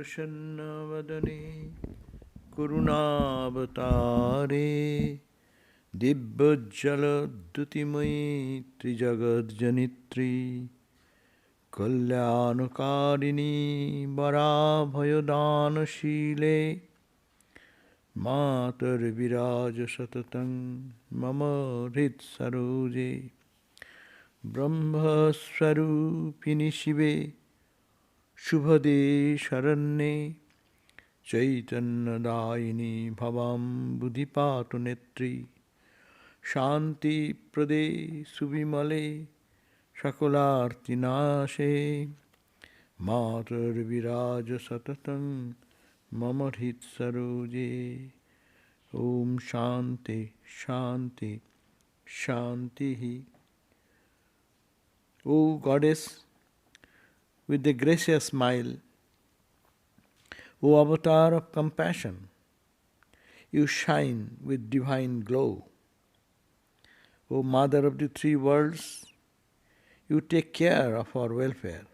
Prasanna Vadane Kurunavatare Dibbajala Dutimayi Trijagad Janitri Kalyanakarini Varabhayodana Shile Matar Viraja Satatang Mama Hrit Saroje Brahma Swarupini Shive Shubhade Sharanye Chaitanya Daini Bhavam Buddhipatu Netri Shanti Prade Subhimale Shakularti Nashe Matar Viraja Satatang Mamahit Saroje Om Shanti Shanti Shanti. O Goddess, with a gracious smile, O Avatar of compassion, you shine with divine glow. O Mother of the three worlds, you take care of our welfare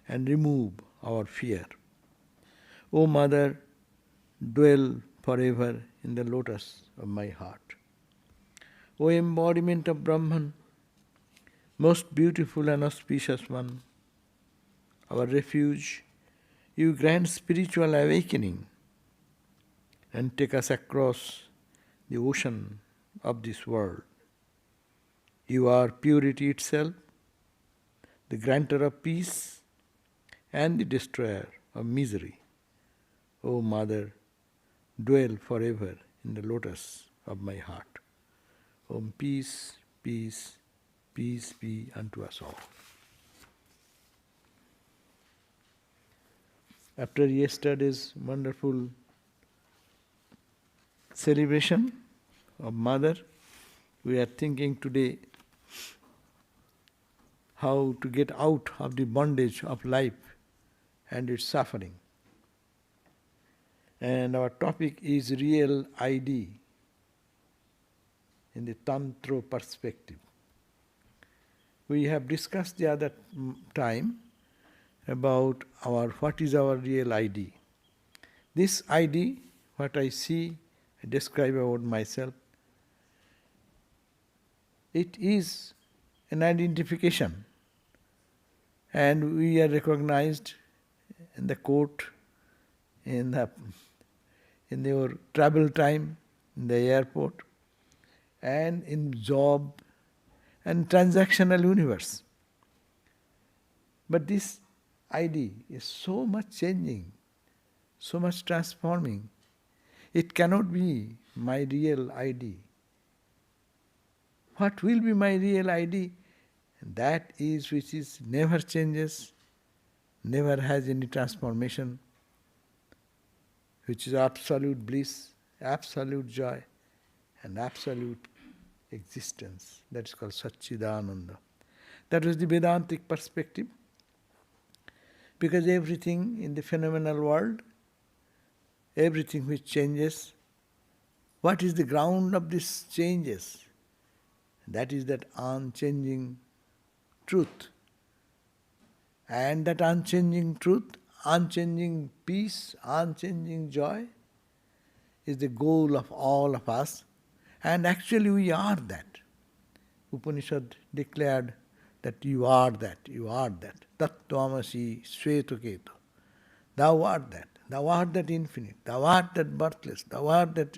and remove our fear. O Mother, dwell forever in the lotus of my heart. O embodiment of Brahman, most beautiful and auspicious one, our refuge, you grant spiritual awakening and take us across the ocean of this world. You are purity itself, the granter of peace and the destroyer of misery. O Mother, dwell forever in the lotus of my heart. Om peace, peace, peace be unto us all. After yesterday's wonderful celebration of Mother, we are thinking today how to get out of the bondage of life and its suffering. And our topic is real ID in the Tantra perspective. We have discussed the other time about what is our real ID. This ID, what I see, I describe about myself, it is an identification, and we are recognized in the court, in your travel time, in the airport, and in job and transactional universe. But this ID is so much changing, so much transforming. It cannot be my real ID. What will be my real ID? That is which is never changes, never has any transformation, which is absolute bliss, absolute joy, and absolute existence. That is called Satchidananda. That was the Vedantic perspective. Because everything in the phenomenal world, everything which changes, what is the ground of these changes? That is that unchanging truth. And that unchanging truth, unchanging peace, unchanging joy is the goal of all of us. And actually we are that. Upanishad declared that you are that, you are that. Tattvamasi Svetoketu. Thou art that infinite, thou art that birthless, thou art that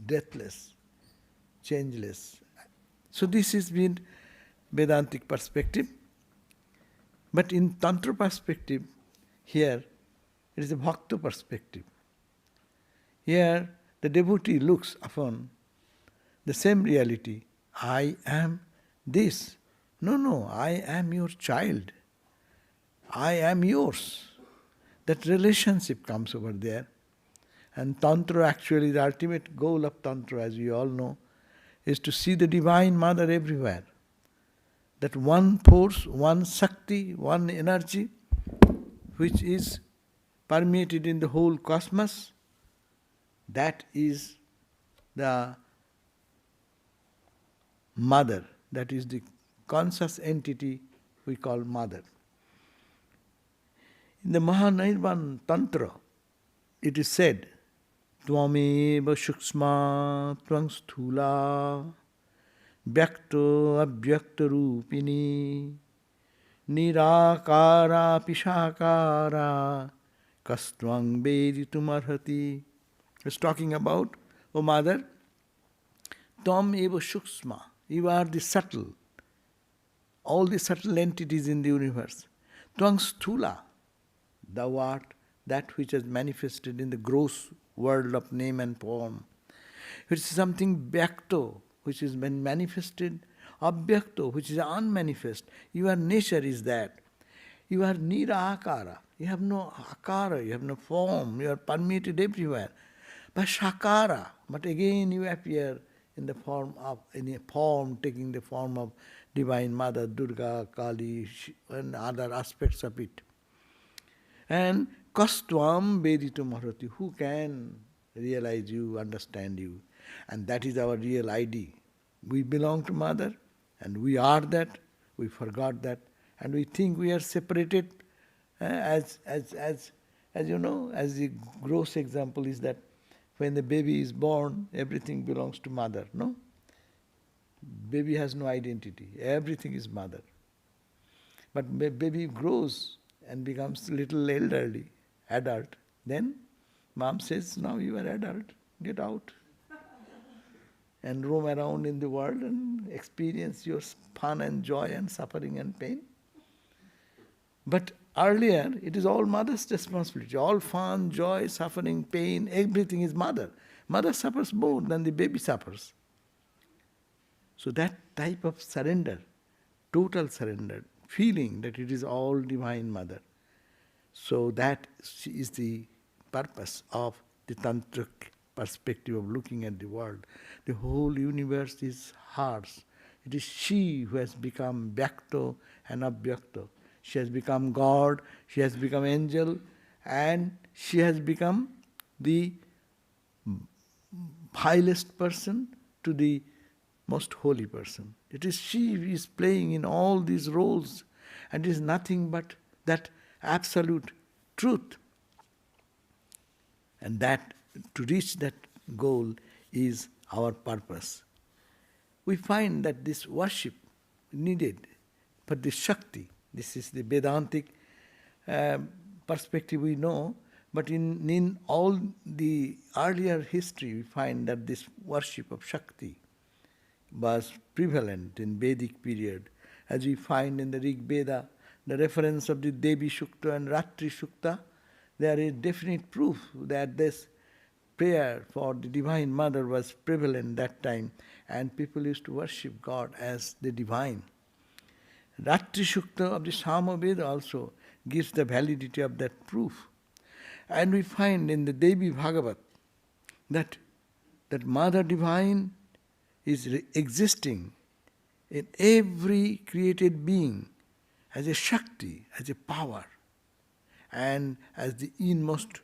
deathless, changeless. So this has been Vedantic perspective. But in Tantra perspective, here it is a Bhakta perspective. Here the devotee looks upon the same reality. I am this. No, I am your child. I am yours. That relationship comes over there. And Tantra, actually the ultimate goal of Tantra, as we all know, is to see the Divine Mother everywhere. That one force, one Shakti, one energy, which is permeated in the whole cosmos, that is the Mother, that is the conscious entity we call Mother. In the Mahanirvan Tantra, it is said, Tvameva Shuksma Tvang Sthula Vyakto Abhyakta Rupini Nirakara Pishakara Kastvang Veditum Arhati. It's talking about, O Mother, Tvam eva Shuksma, you are the subtle, all the subtle entities in the universe. Tvang Sthula, thou art that which has manifested in the gross world of name and form. It is something Vyakto, which has been manifested, Abhyakto, which is unmanifest. Your nature is that. You are Nirakara. You have no akara, you have no form, you are permeated everywhere. But Shakara, but again you appear in the form of, in a form taking the form of Divine Mother, Durga, Kali, and other aspects of it. And Kastvam Veditum Harati, who can realize you, understand you? And that is our real ID. We belong to Mother, and we are that. We forgot that, and we think we are separated. As you know, as the gross example is that when the baby is born, everything belongs to Mother. No, baby has no identity. Everything is Mother. But baby grows and becomes little elderly, adult. Then mom says, now you are adult, get out. And roam around in the world and experience your fun and joy and suffering and pain. But earlier, it is all Mother's responsibility. All fun, joy, suffering, pain, everything is Mother. Mother suffers more than the baby suffers. So that type of surrender, total surrender, feeling that it is all Divine Mother. So that is the purpose of the Tantric perspective of looking at the world. The whole universe is hers. It is she who has become Vyakto and Abhyakto. She has become God, she has become angel, and she has become the vilest person to the most holy person. It is she who is playing in all these roles, and it is nothing but that absolute truth. And that, to reach that goal is our purpose. We find that this worship needed for the Shakti. This is the Vedantic perspective we know, but in all the earlier history we find that this worship of Shakti was prevalent in Vedic period. As we find in the Rig Veda, the reference of the Devi Shukta and Ratri Shukta, there is definite proof that this prayer for the Divine Mother was prevalent that time, and people used to worship God as the Divine. Ratri Shukta of the Sama Veda also gives the validity of that proof. And we find in the Devi Bhagavat that Mother Divine is existing in every created being as a Shakti, as a power, and as the inmost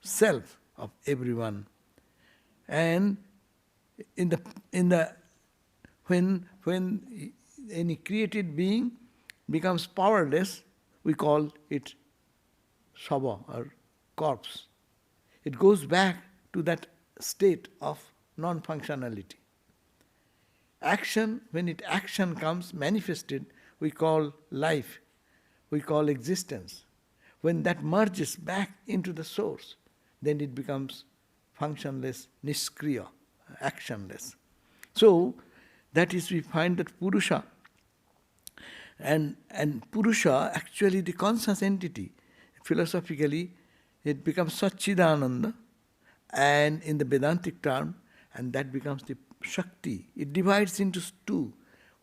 self of everyone. And when any created being becomes powerless, we call it shava or corpse. It goes back to that state of non-functionality. Action, when action comes manifested, we call life, we call existence. When that merges back into the source, then it becomes functionless, niskriya, actionless. So, that is, we find that Purusha, and Purusha, actually the conscious entity, philosophically, it becomes Satchidananda, and in the Vedantic term, and that becomes the Shakti. It divides into two.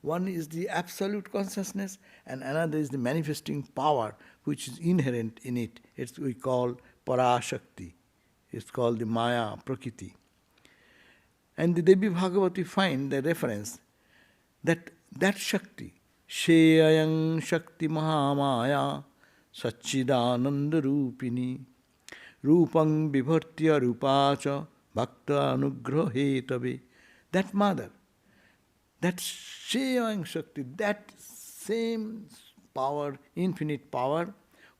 One is the absolute consciousness, and another is the manifesting power, which is inherent in it. It's we call Parashakti. It's called the Maya, Prakriti. And the Devi Bhagavati find the reference that Shakti, Sheyayang Shakti Mahamaya Satchidananda Rupini Rupang Vibhartya Rupacha Bhakta Anugrahetabe. That Mother, that Sheyayang Shakti, that same power, infinite power,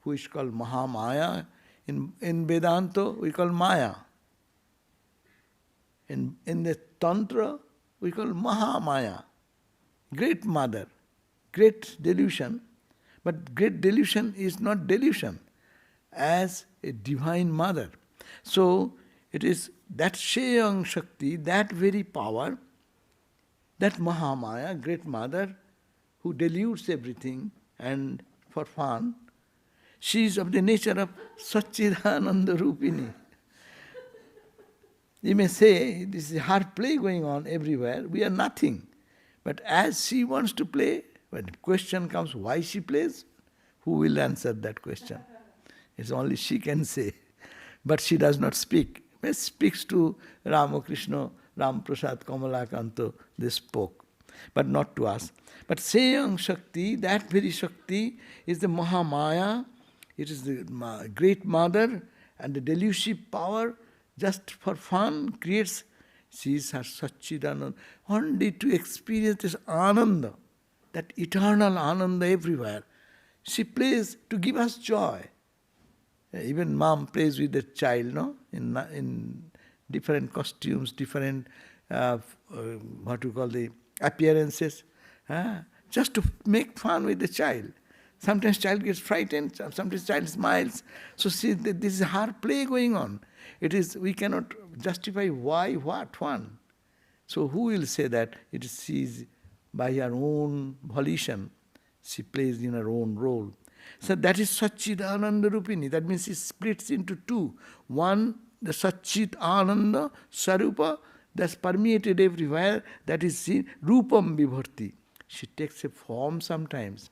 who is called Mahamaya. In Vedanta, we call Maya. In the Tantra, we call Mahamaya. Great mother, great delusion. But great delusion is not delusion as a divine mother. So it is that Sheyang Shakti, that very power, that Mahamaya, great mother, who deludes everything and for fun, she is of the nature of Satchidananda Rupini. You may say, this is her play going on everywhere, we are nothing. But as she wants to play, when the question comes why she plays, who will answer that question? It's only she can say. But she does not speak. She speaks to Ramakrishna, Ramprasad, Kamalakanto, they spoke, but not to us. But Seyang Shakti, that very Shakti, is the Mahamaya, it is the great mother, and the delusive power, just for fun, creates, she is her Satchidananda, only to experience this Ananda, that eternal Ananda everywhere. She plays to give us joy. Even mom plays with the child, no? In different costumes, different, what you call the appearances, just to make fun with the child. Sometimes child gets frightened, sometimes child smiles. So see, this is her play going on. It is, we cannot justify why, what, one. So who will say that it is she is by her own volition, she plays in her own role. So that is Satchidananda Rupini. That means it splits into two. One, the Satchit Ananda Sarupa, that's permeated everywhere, that is seen, Rupam Vibharti. She takes a form sometimes.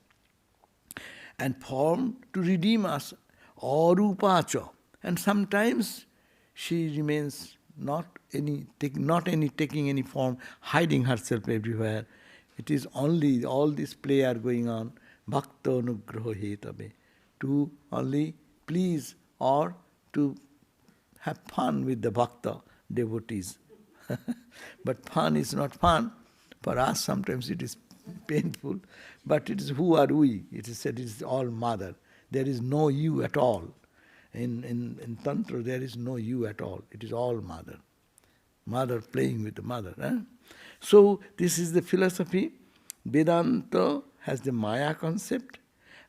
And form to redeem us, Arupacha. And sometimes she remains not taking any form, hiding herself everywhere. It is only, all this play are going on, Bhakta Anugraha Hetabe, to only please or to have fun with the Bhakta devotees. But fun is not fun. For us sometimes it is painful, but it is who are we? It is said it is all mother. There is no you at all. In Tantra there is no you at all. It is all mother. Mother playing with the mother. So this is the philosophy. Vedanta has the Maya concept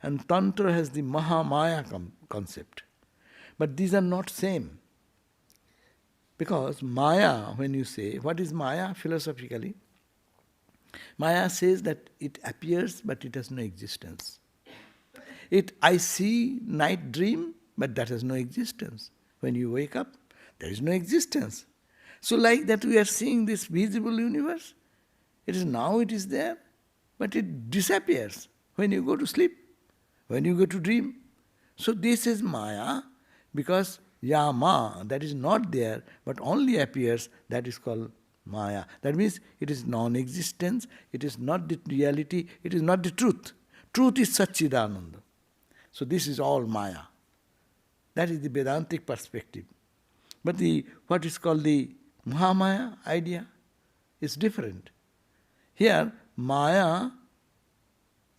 and Tantra has the Mahamaya concept. But these are not same. Because Maya, when you say, what is Maya philosophically? Maya says that it appears but it has no existence. I see night dream, but that has no existence. When you wake up, there is no existence. So like that we are seeing this visible universe, it is there, but it disappears when you go to sleep, when you go to dream. So this is Maya, because Yama, that is not there, but only appears, that is called Maya. That means it is non-existence, it is not the reality, it is not the truth. Truth is Satchidananda. So this is all Maya. That is the Vedantic perspective. But what is called the Mahamaya idea is different. Here, Maya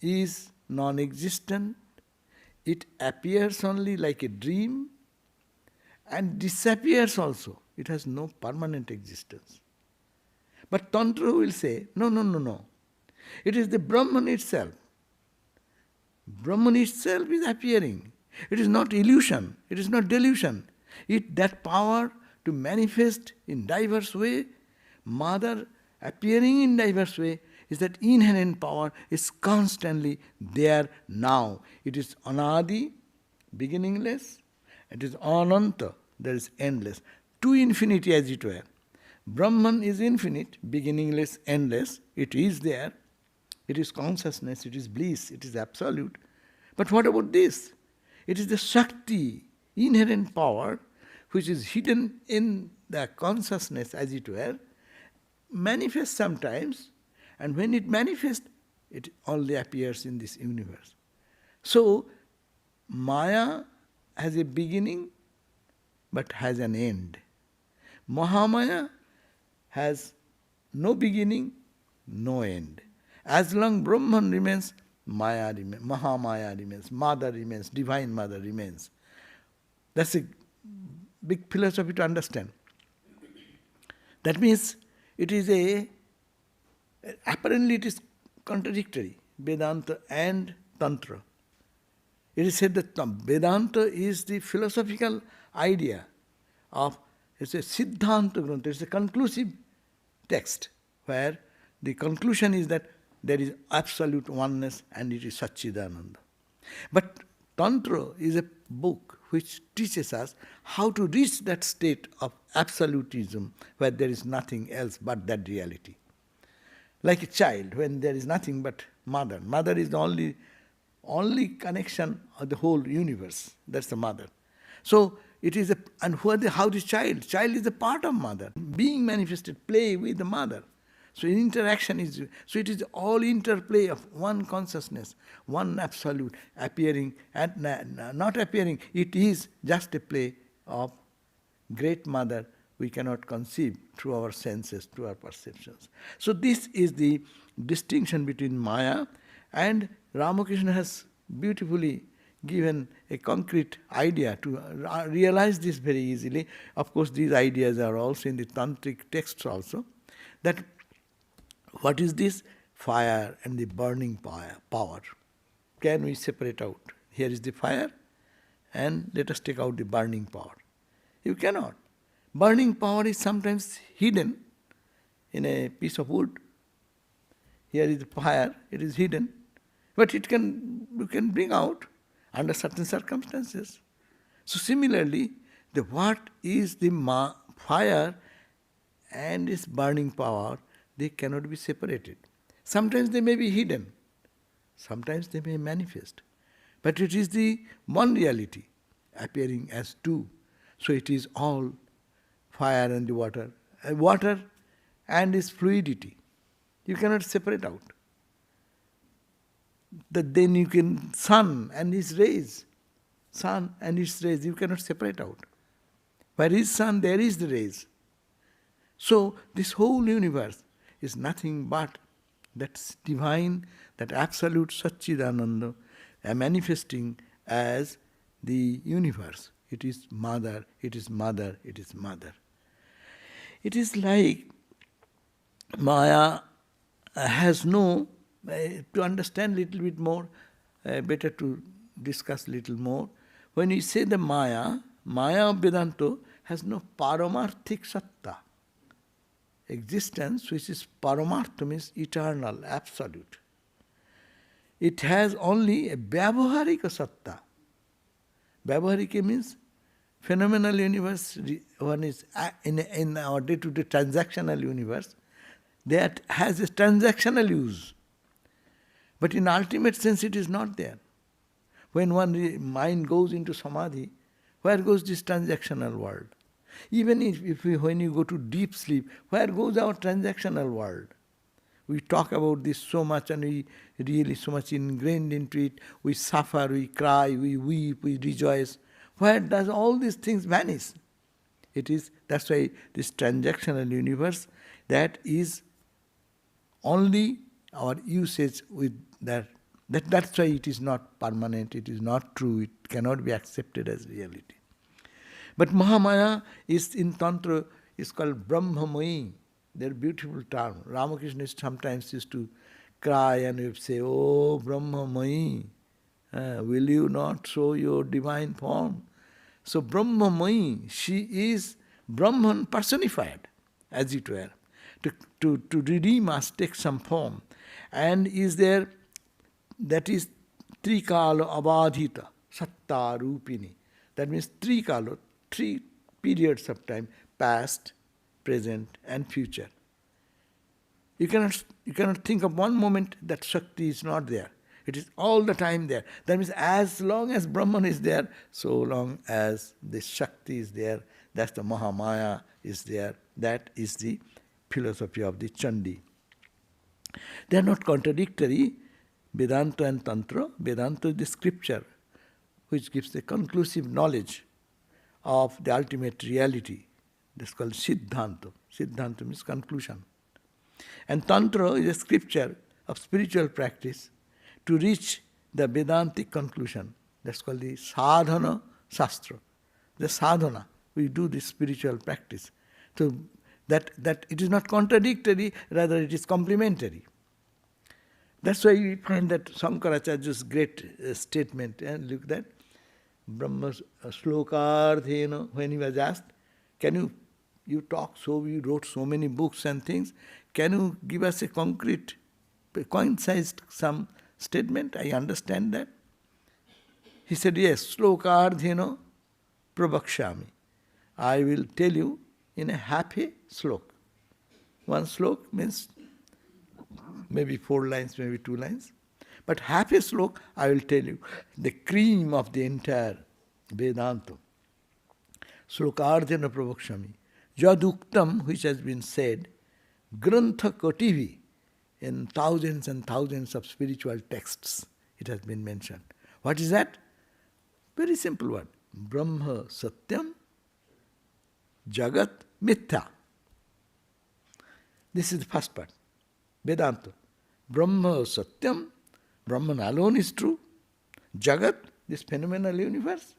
is non-existent, it appears only like a dream and disappears also. It has no permanent existence. But Tantra will say, no. It is the Brahman itself. Brahman itself is appearing. It is not illusion, it is not delusion. That power to manifest in diverse way, mother appearing in diverse way, is that inherent power is constantly there now. It is anadi, beginningless. It is ananta, that is endless. To infinity as it were. Brahman is infinite, beginningless, endless. It is there. It is consciousness, it is bliss, it is absolute. But what about this? It is the Shakti, inherent power, which is hidden in the consciousness as it were, manifests sometimes, and when it manifests, it only appears in this universe. So, Maya has a beginning, but has an end. Mahamaya has no beginning, no end. As long Brahman remains, Maya remains, Mahamaya remains, Mother remains, Divine Mother remains. That's a big philosophy to understand. That means it is apparently it is contradictory, Vedanta and Tantra. It is said that Vedanta is the philosophical idea of, it's a Siddhanta Grantha, it's a conclusive text where the conclusion is that there is absolute oneness and it is Satchidananda. But Tantra is a book which teaches us how to reach that state of absolutism where there is nothing else but that reality. Like a child, when there is nothing but mother. Mother is the only connection of the whole universe. That's the mother. So it is how the child? Child is a part of mother, being manifested, play with the mother. So interaction is, so it is all interplay of one consciousness, one absolute appearing and not appearing. It is just a play of great mother we cannot conceive through our senses, through our perceptions. So this is the distinction between Maya, and Ramakrishna has beautifully given a concrete idea to realize this very easily. Of course, these ideas are also in the Tantric texts also, that what is this? Fire and the burning power. Can we separate out? Here is the fire, and let us take out the burning power. You cannot. Burning power is sometimes hidden in a piece of wood. Here is the fire, it is hidden, but you can bring out under certain circumstances. So similarly, what is the fire and its burning power, they cannot be separated. Sometimes they may be hidden, sometimes they may manifest, but it is the one reality appearing as two. So it is all fire and the water, water and its fluidity. You cannot separate out. Then you can, sun and its rays, you cannot separate out. Where is sun, there is the rays. So this whole universe is nothing but that divine, that absolute Satchidananda manifesting as the universe. It is mother, it is mother, it is mother. It is like Maya has no, to understand a little bit more, better to discuss a little more. When we say the Maya of Vedanta has no paramarthik satta. Existence, which is paramartha, means eternal, absolute. It has only a vyavaharika satta. Vyavaharika means phenomenal universe. One is in our day-to-day transactional universe, that has a transactional use. But in ultimate sense it is not there. When one mind goes into samadhi, where goes this transactional world? Even when you go to deep sleep, where goes our transactional world? We talk about this so much and we really so much ingrained into it. We suffer, we cry, we weep, we rejoice. Where does all these things vanish? That's why this transactional universe, that is only our usage with that. That's why it is not permanent, it is not true, it cannot be accepted as reality. But Mahamaya is in Tantra, is called Brahmamayi. They're beautiful term. Ramakrishna sometimes used to cry and he would say, "Oh Brahmamayi, will you not show your divine form?" So Brahmamayi, she is Brahman personified, as it were, to redeem us, take some form. And is there, that is Trikala Abadhita, Satta Rupini. That means Trikala, 3 periods of time, past, present and future. You cannot think of one moment that Shakti is not there. It is all the time there. That means as long as Brahman is there, so long as the Shakti is there, that's the Mahamaya is there. That is the philosophy of the Chandi. They are not contradictory, Vedanta and Tantra. Vedanta is the scripture which gives the conclusive knowledge of the ultimate reality. That's called Siddhanta. Siddhanta means conclusion. And Tantra is a scripture of spiritual practice to reach the Vedantic conclusion. That's called the sadhana shastra. The sadhana. We do this spiritual practice. So that it is not contradictory, rather it is complementary. That's why we find that Shankaracharya's great statement, and look at that, Brahma Slokardhena, when he was asked, can you talk so, you wrote so many books and things, can you give us a concrete, concise some statement? I understand that. He said, yes, Slokardhena Prabhakshami. I will tell you in a half a slok. One slok means maybe 4 lines, maybe 2 lines. But half a slok, I will tell you the cream of the entire Vedanta. Slokardhena Prabhakshami. Jaduktam, which has been said, Grantha Kativi, in thousands and thousands of spiritual texts, it has been mentioned. What is that? Very simple word. Brahma Satyam, Jagat Mithya. This is the first part. Vedanta. Brahma Satyam, Brahman alone is true. Jagat, this phenomenal universe,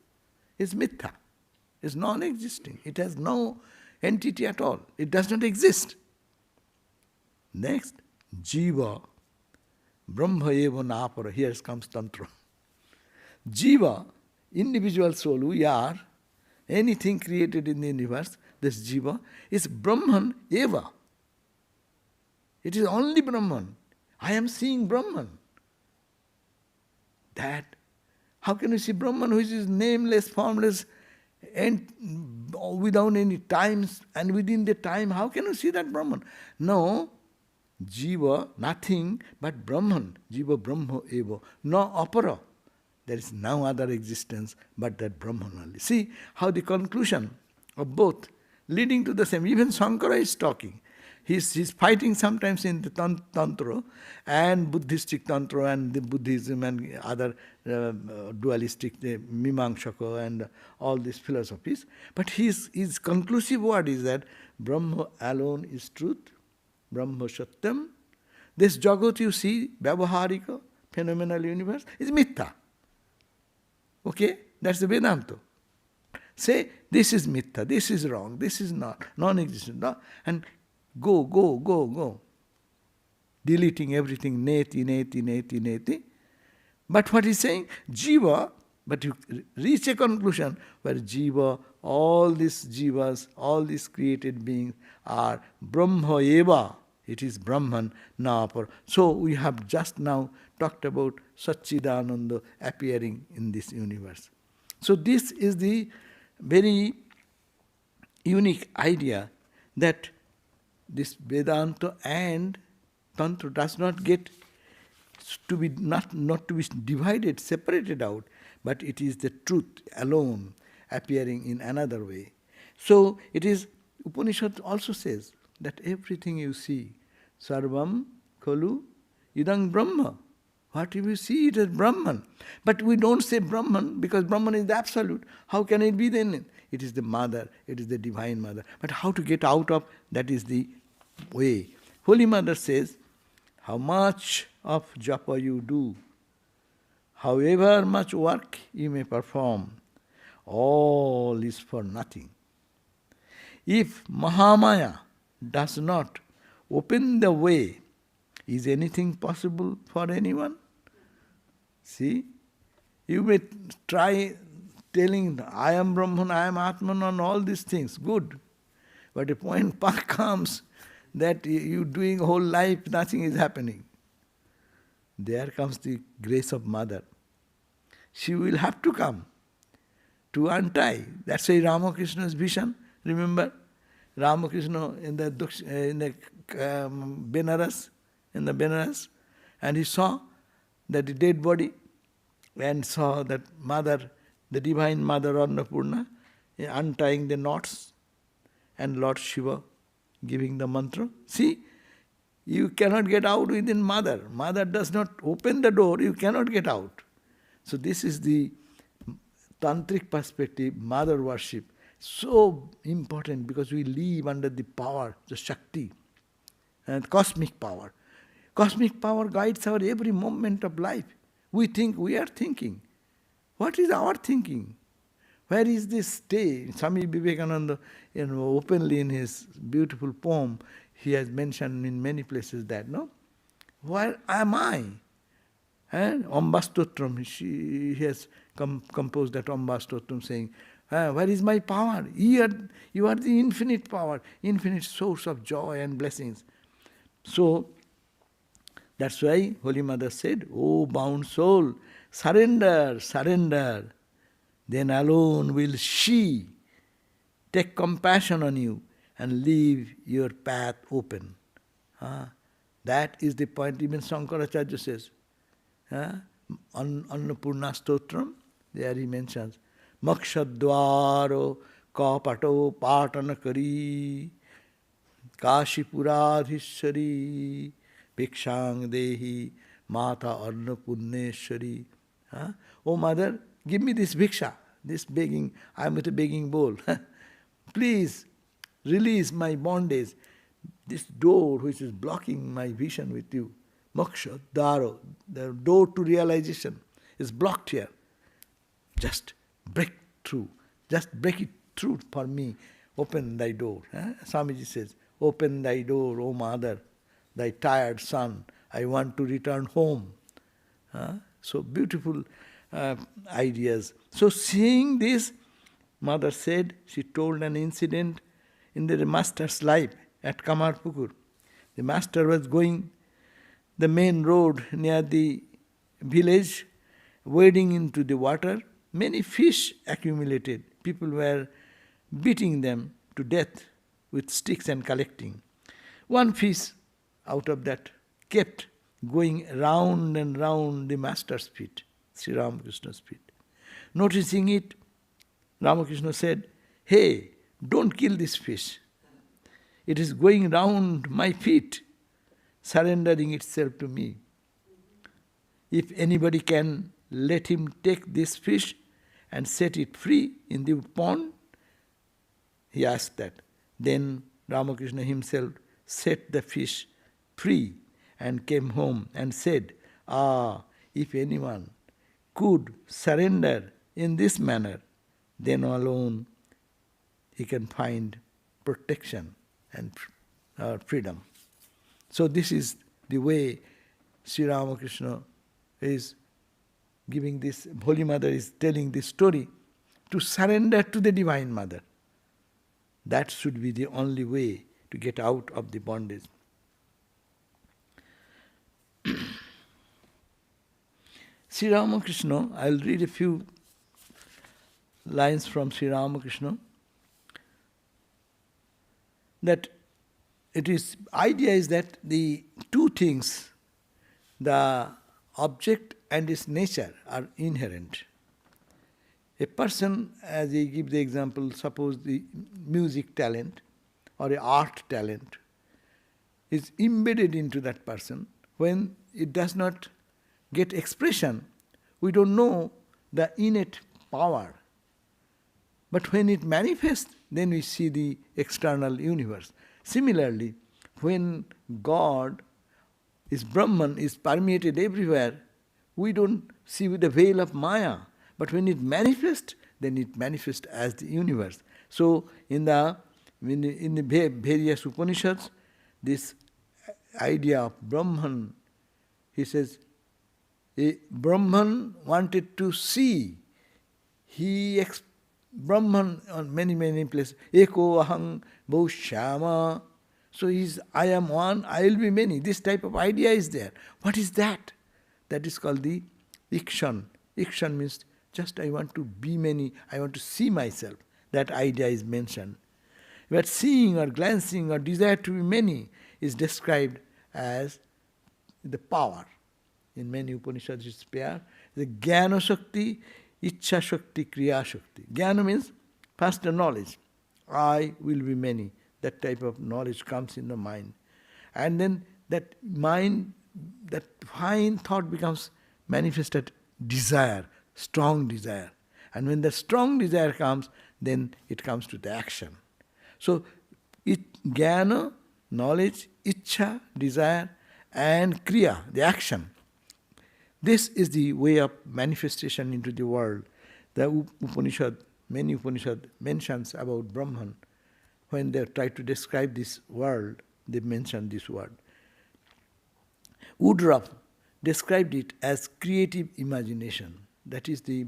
is mithya, is non-existing. It has no entity at all. It does not exist. Next, Jiva, Brahma eva napara. Here comes Tantra. Jiva, individual soul, we are, anything created in the universe, this Jiva, is Brahman eva. It is only Brahman. I am seeing Brahman. That, how can you see Brahman which is nameless, formless, and without any times, and within the time, how can you see that Brahman? No, Jiva, nothing but Brahman. Jiva Brahma eva. No opera. There is no other existence but that Brahman only. See how the conclusion of both leading to the same. Even Shankara is talking. He's fighting sometimes in the Tantra and Buddhistic Tantra and the Buddhism and other dualistic, the Mimamsaka and all these philosophies. But his conclusive word is that Brahma alone is truth, Brahma Satyam. This Jagat you see, Vyavaharika, phenomenal universe, is Mithya. Okay? That's the Vedanta. Say, this is Mithya, this is wrong, this is not, non-existent. No? And go. Deleting everything, neti. But what he's saying, Jiva, but you reach a conclusion where Jiva, all these Jivas, all these created beings are Brahma eva. It is Brahman, Napar. So we have just now talked about Satchidananda appearing in this universe. So this is the very unique idea that this Vedanta and Tantra does not get to be not to be divided, separated out, but it is the truth alone appearing in another way. So it is, Upanishad also says that everything you see, Sarvam Khalu Idang Brahma. What if you see it as Brahman? But we don't say Brahman because Brahman is the absolute. How can it be then? It is the mother, it is the divine mother. But how to get out of, that is the way. Holy Mother says, how much of japa you do, however much work you may perform, all is for nothing. If Mahamaya does not open the way, is anything possible for anyone? See, you may try telling, I am Brahman, I am Atman, and all these things, good. But a point comes that you doing whole life, nothing is happening. There comes the grace of Mother. She will have to come to untie. That's why Ramakrishna's vision, remember? Ramakrishna in the Benares, and he saw that the dead body and saw that Mother, the Divine Mother Annapurna, untying the knots, and Lord Shiva giving the mantra. See, you cannot get out within Mother. Mother does not open the door, you cannot get out. So this is the Tantric perspective, Mother worship. So important because we live under the power, the Shakti, and cosmic power. Cosmic power guides our every moment of life. We think we are thinking. What is our thinking? Where is this stay? Swami Vivekananda, openly in his beautiful poem, he has mentioned in many places that, no? Where am I? And Ambastotram, he has composed that Ambastotram saying, where is my power? You are the infinite power, infinite source of joy and blessings. So, that's why Holy Mother said, "Oh bound soul, surrender, surrender. Then alone will she take compassion on you and leave your path open." That is the point. Even Shankaracharya says, Annapurna Stotram, there he mentions, Makshadvaro kapato patanakari Kashipuradhishari Bhikshang Dehi Mata Annapurneshwari. Oh mother, give me this bhiksha, this begging, I am with a begging bowl. Please release my bondage, this door which is blocking my vision with you. Moksha, Daro, the door to realization is blocked here. Just break through. Just break it through for me. Open thy door. Swamiji says, open thy door, O mother, thy tired son. I want to return home. So beautiful ideas. So seeing this, mother said, she told an incident in the master's life at Kamarpukur. The master was going the main road near the village, wading into the water. Many fish accumulated. People were beating them to death with sticks and collecting. One fish out of that kept going round and round the master's feet, Sri Ramakrishna's feet. Noticing it, Ramakrishna said, "Hey, don't kill this fish. It is going round my feet, surrendering itself to me. If anybody can let him take this fish and set it free in the pond," he asked that. Then Ramakrishna himself set the fish free and came home and said, if anyone could surrender in this manner, then alone he can find protection and freedom. So this is the way Sri Ramakrishna is giving this, Holy Mother is telling this story, to surrender to the Divine Mother. That should be the only way to get out of the bondage. Sri Ramakrishna, I will read a few lines from Sri Ramakrishna. That idea is that the two things, the object and its nature, are inherent. A person, as I give the example, suppose the music talent or an art talent is embedded into that person. When it does not get expression, we don't know the innate power. But when it manifests, then we see the external universe. Similarly, when God is Brahman, is permeated everywhere, we don't see with the veil of Maya. But when it manifests, then it manifests as the universe. So in the various Upanishads, this idea of Brahman, he says, Brahman wanted to see. Brahman on many places, Eko aham bhushyama. So I am one, I will be many. This type of idea is there. What is that? That is called the ikshan. Ikshan means just I want to be many, I want to see myself. That idea is mentioned. But seeing or glancing or desire to be many is described as the power. In many Upanishads it's pair. The Jnana Shakti, Ichha Shakti, Kriya Shakti. Jnana means first the knowledge. I will be many. That type of knowledge comes in the mind. And then that mind, that fine thought becomes manifested desire, strong desire. And when the strong desire comes, then it comes to the action. So, jnana, knowledge, ichha, desire, and kriya, the action. This is the way of manifestation into the world. The many Upanishad mentions about Brahman. When they try to describe this world, they mention this word. Woodruff described it as creative imagination. That is, the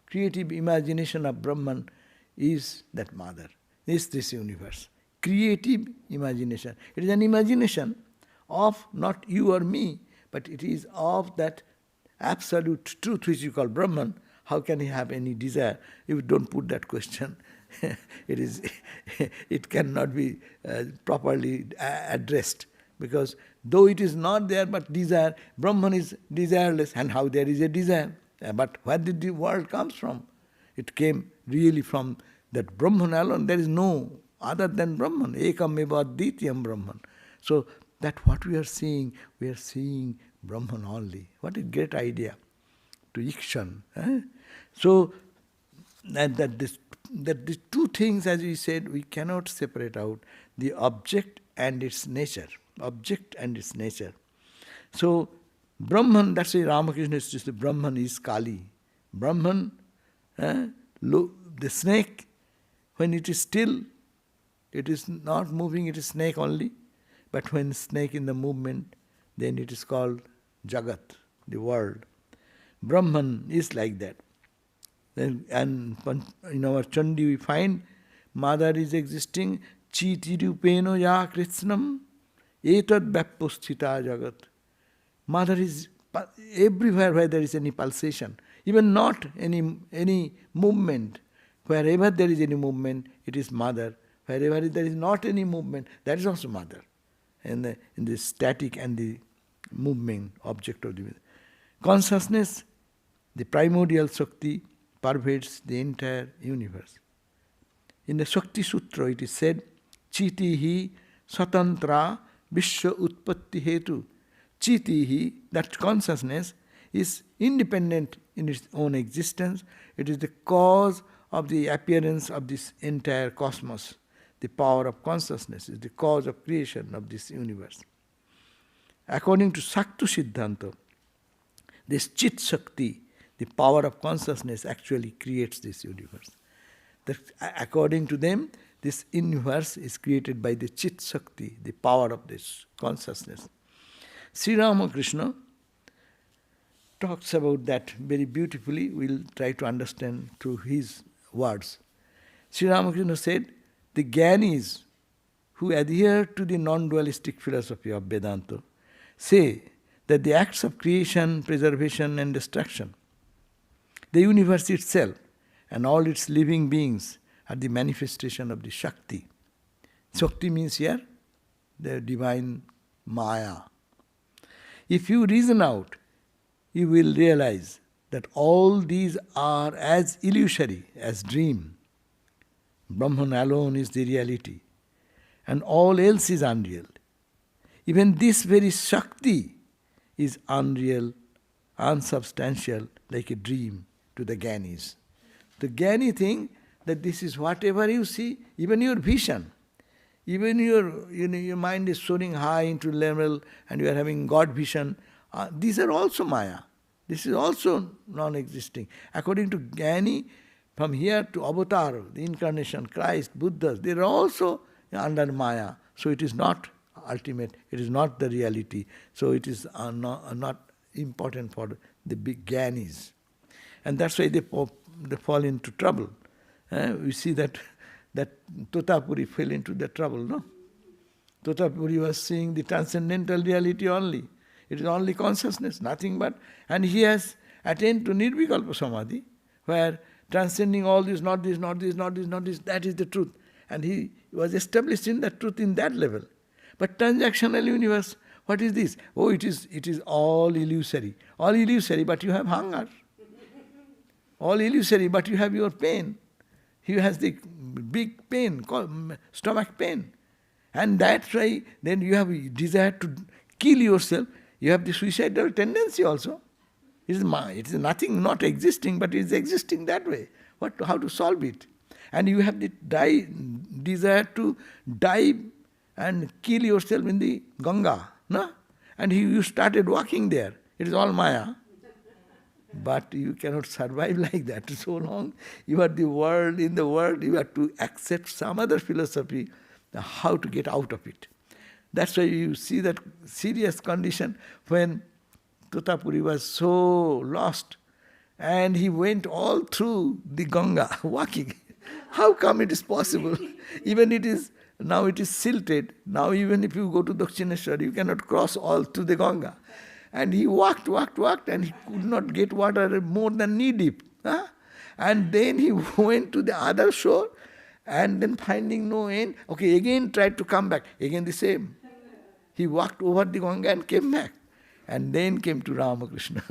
creative imagination of Brahman is that mother, is this universe. Creative imagination. It is an imagination of not you or me, but it is of that absolute truth which you call Brahman. How can he have any desire? If you don't put that question, it cannot be properly addressed. Because though it is not there but desire, Brahman is desireless, and how there is a desire? But where did the world comes from? It came really from that Brahman alone. There is no other than Brahman. Ekam eva advityam Brahman. So that what we are seeing Brahman only. What a great idea to Ikshan. So that the two things, as we said, we cannot separate out the object and its nature. Object and its nature. So Brahman, that's why Ramakrishna is just Brahman is Kali. Brahman, the snake, when it is still, it is not moving, it is snake only. But when snake in the movement, then it is called Jagat, the world. Brahman is like that. And in our Chandi we find Mother is existing, Chitirupeno ya Krishnam, etad vyapusthita Jagat. Mother is everywhere where there is any pulsation, even not any movement. Wherever there is any movement, it is Mother. Wherever there is not any movement, that is also Mother. In the static and the moving object of the consciousness, the primordial Shakti pervades the entire universe. In the Shakti Sutra it is said, Chitihi Satantra Vishwa Utpatti Hetu. Chitihi, that consciousness, is independent in its own existence. It is the cause of the appearance of this entire cosmos. The power of consciousness is the cause of creation of this universe. According to Saktu Siddhanta, this Chit Shakti, the power of consciousness, actually creates this universe. According to them, this universe is created by the Chit Shakti, the power of this consciousness. Sri Ramakrishna talks about that very beautifully. We'll try to understand through his words. Sri Ramakrishna said, the Gyanis who adhere to the non-dualistic philosophy of Vedanta say that the acts of creation, preservation and destruction, the universe itself and all its living beings are the manifestation of the Shakti. Shakti means here the divine Maya. If you reason out, you will realize that all these are as illusory as dream. Brahman alone is the reality, and all else is unreal. Even this very Shakti is unreal, unsubstantial, like a dream to the Gyanis. The Jnani think that this is whatever you see, even your vision, even your mind is soaring high into level and you are having God vision, these are also Maya. This is also non-existing. According to Jnani, from here to Avatar, the incarnation, Christ, Buddhas, they are also under Maya. So it is not ultimate, it is not the reality. So it is not important for the big Jnanis. And that's why they fall into trouble. We see that Totapuri fell into the trouble, no? Totapuri was seeing the transcendental reality only. It is only consciousness, nothing but. And he has attained to Nirvikalpa Samadhi, where transcending all this, not this, not this, not this, not this, that is the truth. And he was established in that truth in that level. But transactional universe, what is this? Oh, it is all illusory. All illusory, but you have hunger. All illusory, but you have your pain. He has the big pain, called stomach pain. And that's why then you have a desire to kill yourself. You have the suicidal tendency also. It is nothing not existing, but it is existing that way. How to solve it? And you have the desire to dive and kill yourself in the Ganga. No? And you started walking there. It is all Maya. But you cannot survive like that. So long you are the world, in the world, you have to accept some other philosophy, how to get out of it. That's why you see that serious condition when Totapuri was so lost and he went all through the Ganga walking. How come it is possible? Even it is, now it is silted. Now even if you go to Dakshineshwar, you cannot cross all through the Ganga. And he walked, and he could not get water more than knee deep. Huh? And then he went to the other shore, and then finding no end, okay, again tried to come back. Again the same. He walked over the Ganga and came back. And then came to Ramakrishna.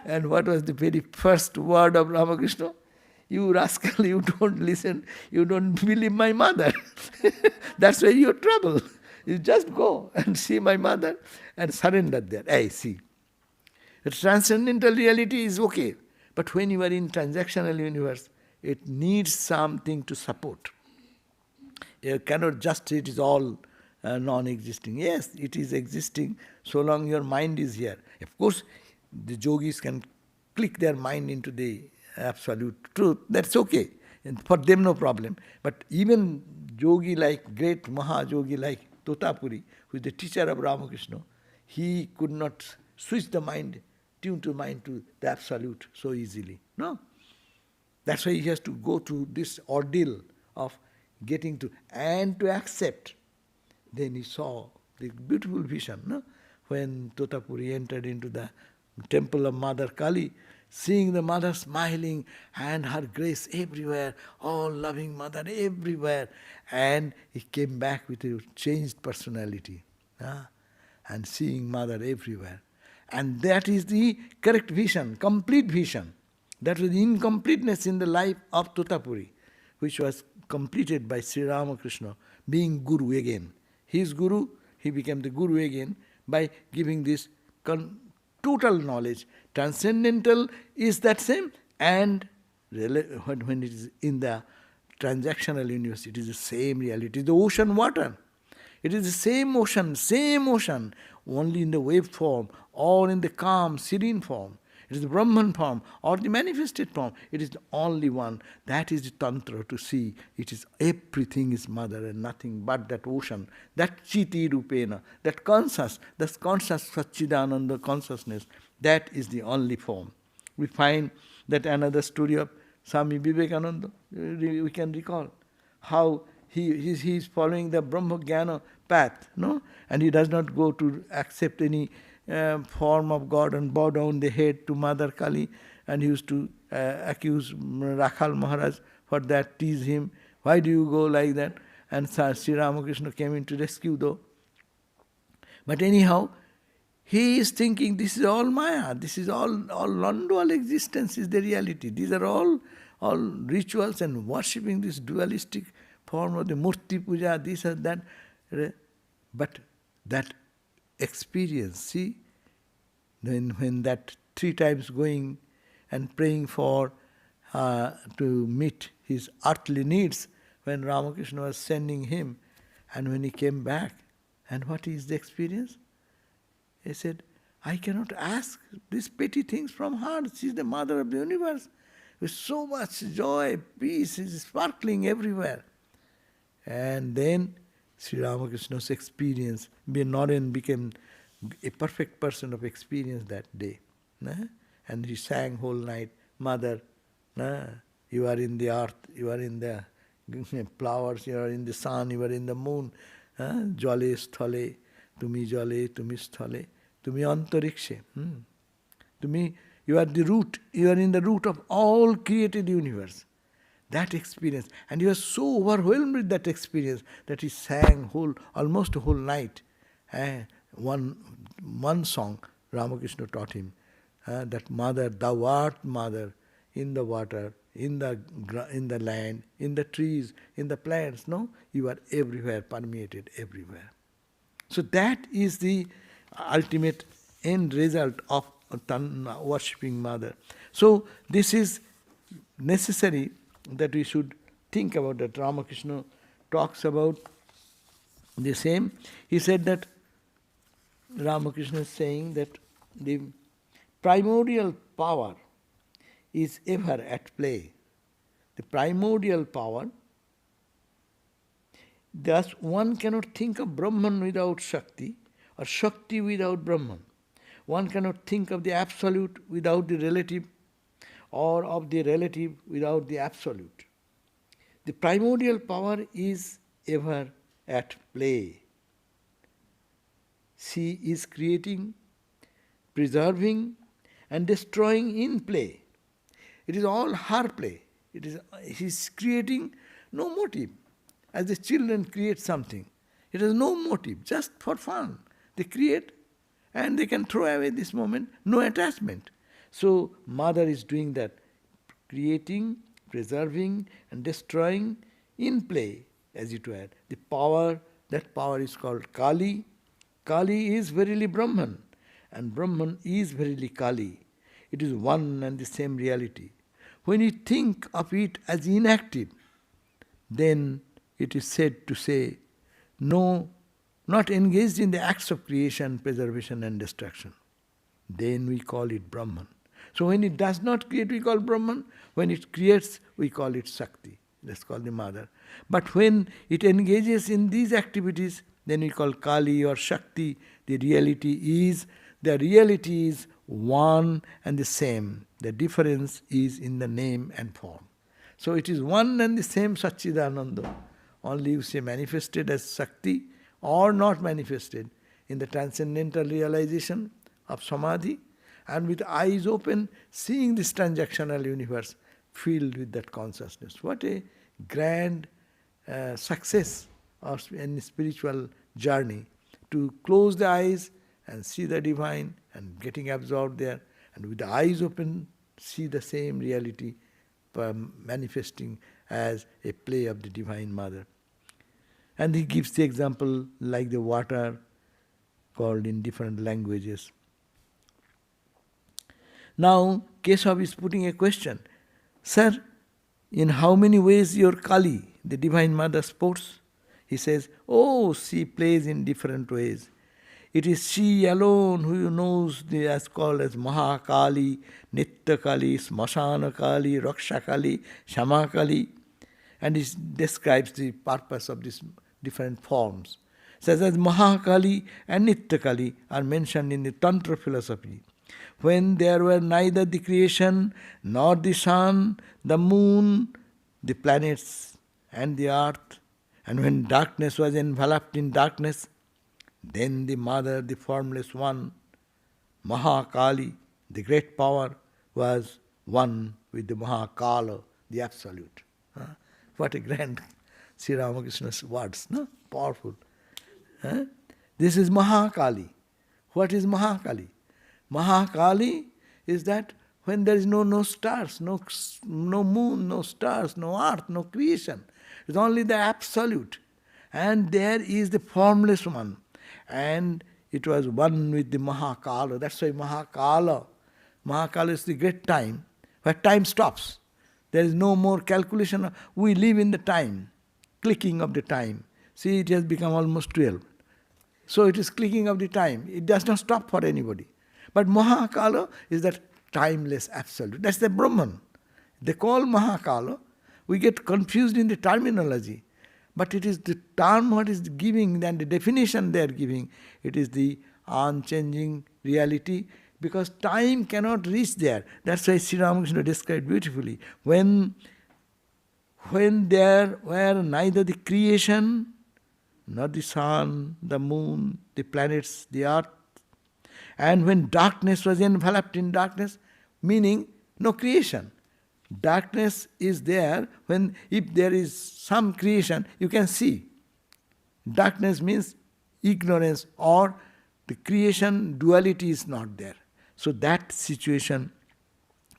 And what was the very first word of Ramakrishna? You rascal, you don't listen, you don't believe my mother. That's why you're trouble. You just go and see my mother and surrender there. Hey, see. The transcendental reality is okay. But when you are in transactional universe, it needs something to support. You cannot just say it is all non-existing. Yes, it is existing so long your mind is here. Of course, the yogis can click their mind into the absolute truth. That's okay. And for them, no problem. But even yogi like, great Mahayogi like Totapuri, who is the teacher of Ramakrishna, he could not switch the mind, tune the mind to the absolute so easily. No. That's why he has to go through this ordeal of getting to, and to accept. Then he saw the beautiful vision, no? When Totapuri entered into the temple of Mother Kali, seeing the mother smiling and her grace everywhere, all loving mother everywhere. And he came back with a changed personality. And seeing mother everywhere. And that is the correct vision, complete vision. That was the incompleteness in the life of Totapuri, which was completed by Sri Ramakrishna, being Guru again. His Guru, he became the Guru again by giving this total knowledge. Transcendental is that same, and when it is in the transactional universe, it is the same reality. It is the ocean water. It is the same ocean, only in the wave form or in the calm, serene form. It is the Brahman form or the manifested form. It is the only one. That is the Tantra, to see. It is everything is mother and nothing but that ocean, that Chiti Rupena, that conscious Satchidananda consciousness. That is the only form. We find that another story of Swami Vivekananda, we can recall how he is following the Brahma Jnana path, no? And he does not go to accept any form of God and bow down the head to Mother Kali, and he used to accuse Rakhal Maharaj for that, tease him. Why do you go like that? And Sri Ramakrishna came in to rescue though. But anyhow, he is thinking this is all Maya, this is all non-dual existence is the reality. These are all rituals and worshipping this dualistic form of the Murti Puja, this or that. But that experience, see, when that 3 times going and praying for to meet his earthly needs, when Ramakrishna was sending him, and when he came back, and what is the experience? He said, I cannot ask these petty things from her. She is the mother of the universe. With so much joy, peace is sparkling everywhere. And then Sri Ramakrishna's experience, Noren became a perfect person of experience that day. And he sang whole night, Mother, you are in the earth, you are in the flowers, you are in the sun, you are in the moon. Jale sthale, tumi jale, tumi sthale, tumi antarikshe. Tumi, you are the root, you are in the root of all created universe. That experience, and he was so overwhelmed with that experience that he sang almost a whole night. One song Ramakrishna taught him, that Mother, thou art Mother in the water, in the land, in the trees, in the plants. No, you are everywhere, permeated everywhere. So that is the ultimate end result of worshipping Mother. So this is necessary that we should think about that. Ramakrishna talks about the same. He said that Ramakrishna is saying that the primordial power is ever at play. The primordial power, thus one cannot think of Brahman without Shakti, or Shakti without Brahman. One cannot think of the absolute without the relative, or of the relative without the absolute. The primordial power is ever at play. She is creating, preserving, and destroying in play. It is all her play. She is creating no motive. As the children create something, it has no motive, just for fun. They create and they can throw away this moment, no attachment. So mother is doing that, creating, preserving, and destroying in play, as it were. The power, that power is called Kali. Kali is verily Brahman, and Brahman is verily Kali. It is one and the same reality. When you think of it as inactive, then it is said to say, no, not engaged in the acts of creation, preservation and destruction. Then we call it Brahman. So when it does not create, we call Brahman. When it creates, we call it Shakti. That's called the mother. But when it engages in these activities, then we call Kali or Shakti. The reality is one and the same. The difference is in the name and form. So it is one and the same Satchidananda. Only you say manifested as Shakti or not manifested in the transcendental realization of Samadhi, and with eyes open, seeing this transactional universe filled with that consciousness. What a grand success of any spiritual journey, to close the eyes and see the divine and getting absorbed there, and with the eyes open, see the same reality manifesting as a play of the Divine Mother. And he gives the example like the water called in different languages. Now, Keshav is putting a question. Sir, in how many ways your Kali, the Divine Mother, sports? He says, oh, she plays in different ways. It is she alone who knows as called as Mahakali, Nitya Kali, Smashana Kali, Raksha Kali, Shama Kali, and he describes the purpose of these different forms. Says as Mahakali and Nitya Kali are mentioned in the Tantra philosophy. When there were neither the creation nor the sun, the moon, the planets and the earth, and when darkness was enveloped in darkness, then the Mother, the formless one, Mahakali, the great power, was one with the Mahakala, the absolute. What a grand Sri Ramakrishna's words, no? Powerful. This is Mahakali. What is Mahakali? Mahakali is that when there is no stars, no moon, no stars, no earth, no creation. It's only the absolute. And there is the formless one. And it was one with the Mahakala. That's why Mahakala is the great time, where time stops. There is no more calculation. We live in the time, clicking of the time. See, it has become almost 12. So it is clicking of the time. It does not stop for anybody. But Mahakala is that timeless absolute. That's the Brahman. They call Mahakala. We get confused in the terminology. But it is the term what is giving and the definition they are giving. It is the unchanging reality, because time cannot reach there. That's why Sri Ramakrishna described beautifully. When there were neither the creation, nor the sun, the moon, the planets, the earth, and when darkness was enveloped in darkness, meaning no creation. Darkness is there when, if there is some creation, you can see. Darkness means ignorance, or the creation duality is not there. So that situation,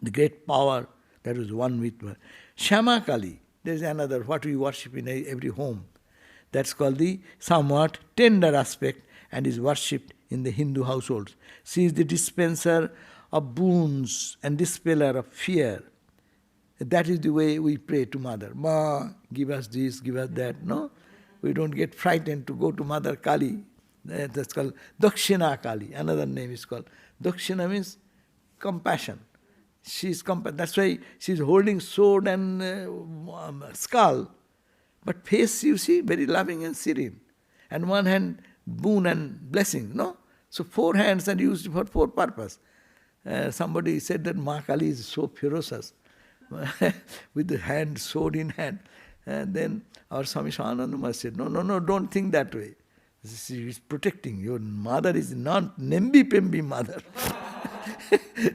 the great power, that was one with one. Shama Kali, there is another, what we worship in every home. That's called the somewhat tender aspect and is worshipped in the Hindu households. She is the dispenser of boons and dispeller of fear. That is the way we pray to Mother. Ma, give us this, give us that. No? We don't get frightened to go to Mother Kali. That's called Dakshina Kali. Another name is called. Dakshina means compassion. That's why she's holding sword and skull. But face, you see, very loving and serene. And one hand, boon and blessing, no? So 4 hands are used for 4 purpose. Somebody said that Ma Kali is so ferocious, with the hand, sword in hand. And then our Swami Sarvadevananda said, no, don't think that way. She is protecting. Your mother is not Nembi-Pembi mother.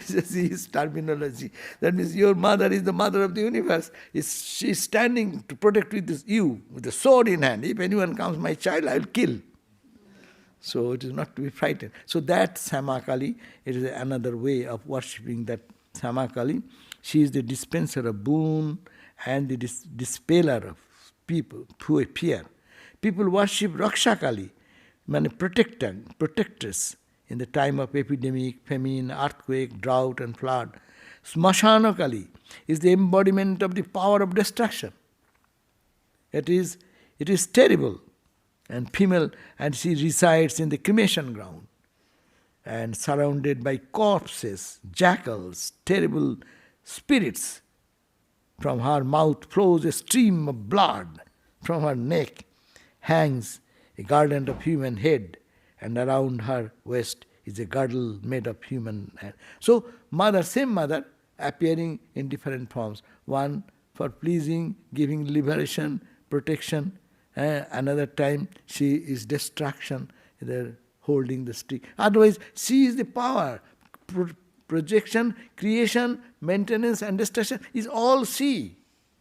She is terminology. That means your mother is the mother of the universe. She is standing to protect you with the sword in hand. If anyone comes, my child, I will kill. So it is not to be frightened. So that Samakali, it is another way of worshipping that Samakali. She is the dispenser of boon and the dispeller of people who appear. People worship Rakshakali, meaning protectress in the time of epidemic, famine, earthquake, drought and flood. Smashanakali is the embodiment of the power of destruction. It is terrible and female, and she resides in the cremation ground and surrounded by corpses, jackals, terrible spirits. From her mouth flows a stream of blood. From her neck hangs a garland of human head, and around her waist is a girdle made of human hand. So, same mother, appearing in different forms. One for pleasing, giving liberation, protection. Another time she is destruction, holding the stick. Otherwise, she is the power. Projection, creation, maintenance and destruction is all she.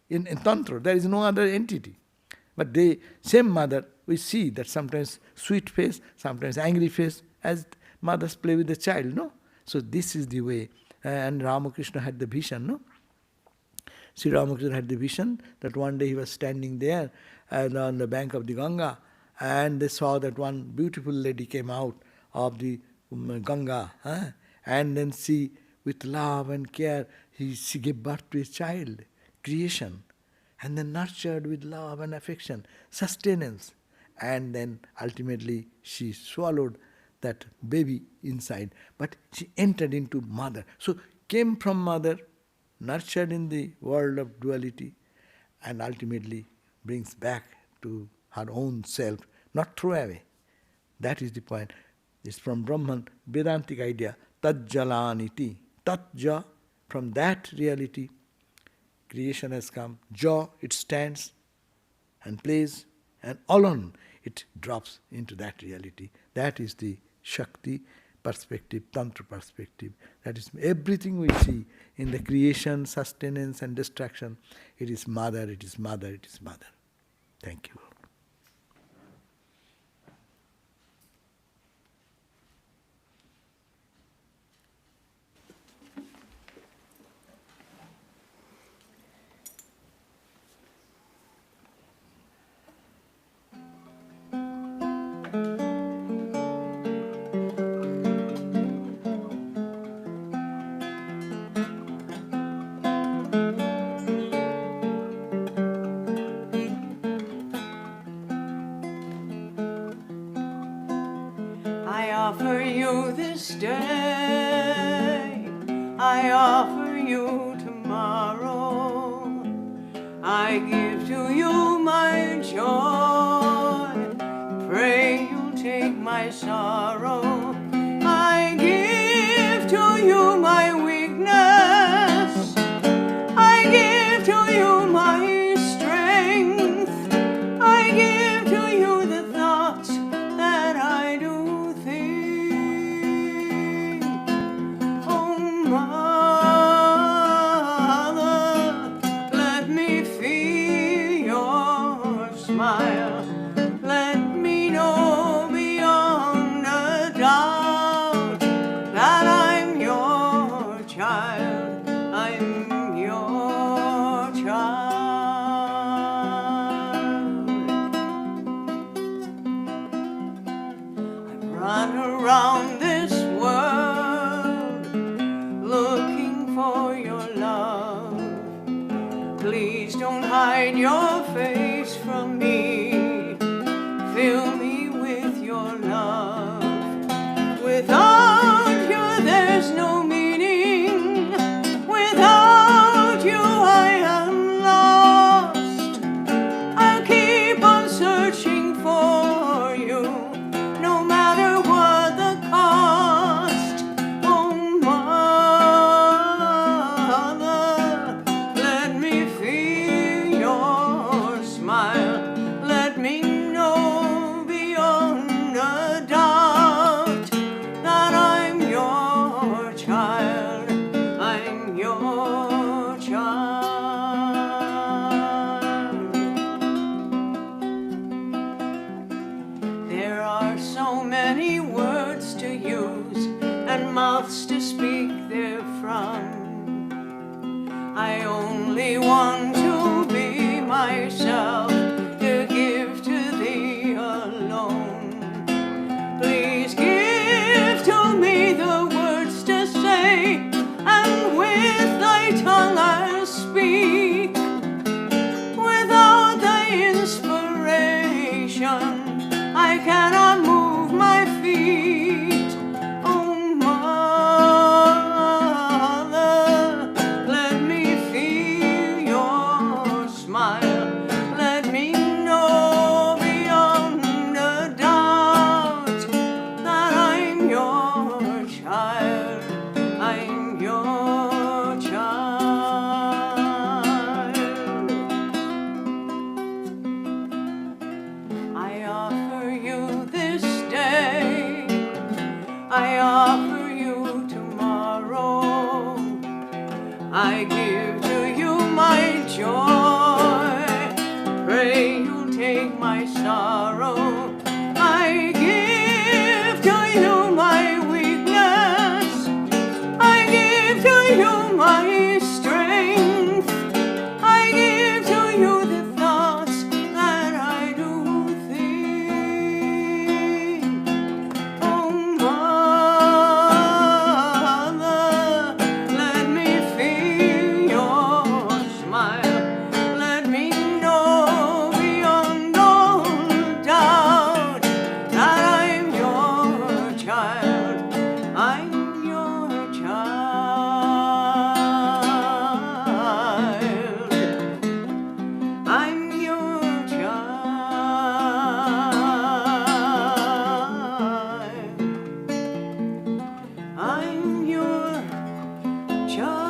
In Tantra, there is no other entity. But same mother, we see that sometimes sweet face, sometimes angry face, as mothers play with the child, no? So this is the way. And Ramakrishna had the vision, no? Sri Ramakrishna had the vision that one day he was standing there and on the bank of the Ganga, and they saw that one beautiful lady came out of the Ganga, and then she, with love and care, she gave birth to a child, creation, and then nurtured with love and affection, sustenance, and then ultimately she swallowed that baby inside, but she entered into mother. So came from mother, nurtured in the world of duality, and ultimately brings back to her own self, not throw away. That is the point. It's from Brahman, Vedantic idea, Tajjalaniti. Tatja, from that reality, creation has come. Ja, it stands and plays, and alone it drops into that reality. That is the Shakti perspective, Tantra perspective. That is everything we see in the creation, sustenance and destruction. It is mother, it is mother, it is mother. Thank you. I offer you this day, I offer you tomorrow, I give to you my joy, pray you take my sorrow, I give to you my weakness, I give to you my strength, I give to you the thoughts that I do. Around this world, looking for your love. Please don't hide your face from me. Fill me with your love. Without you, there's no meaning. your child. There are so many words to use and mouths to speak therefrom. I only want to be myself, to give to thee alone. Please give to me the words to say, and with thy tongue I'll speak. Without thy inspiration, I cannot move my feet. Oh, mother, let me feel your smile. Let me know beyond a doubt that I'm your child. I'm your child. I offer you this day, I offer you tomorrow. I give to you my joy, pray you'll take my sorrow. I give to you my weakness, I give to you my strength, I give to you the thoughts that I do think. Oh, mother, let me feel your smile. Let me know beyond all doubt that I'm your child. I'm your child. I'm your child. I'm your child.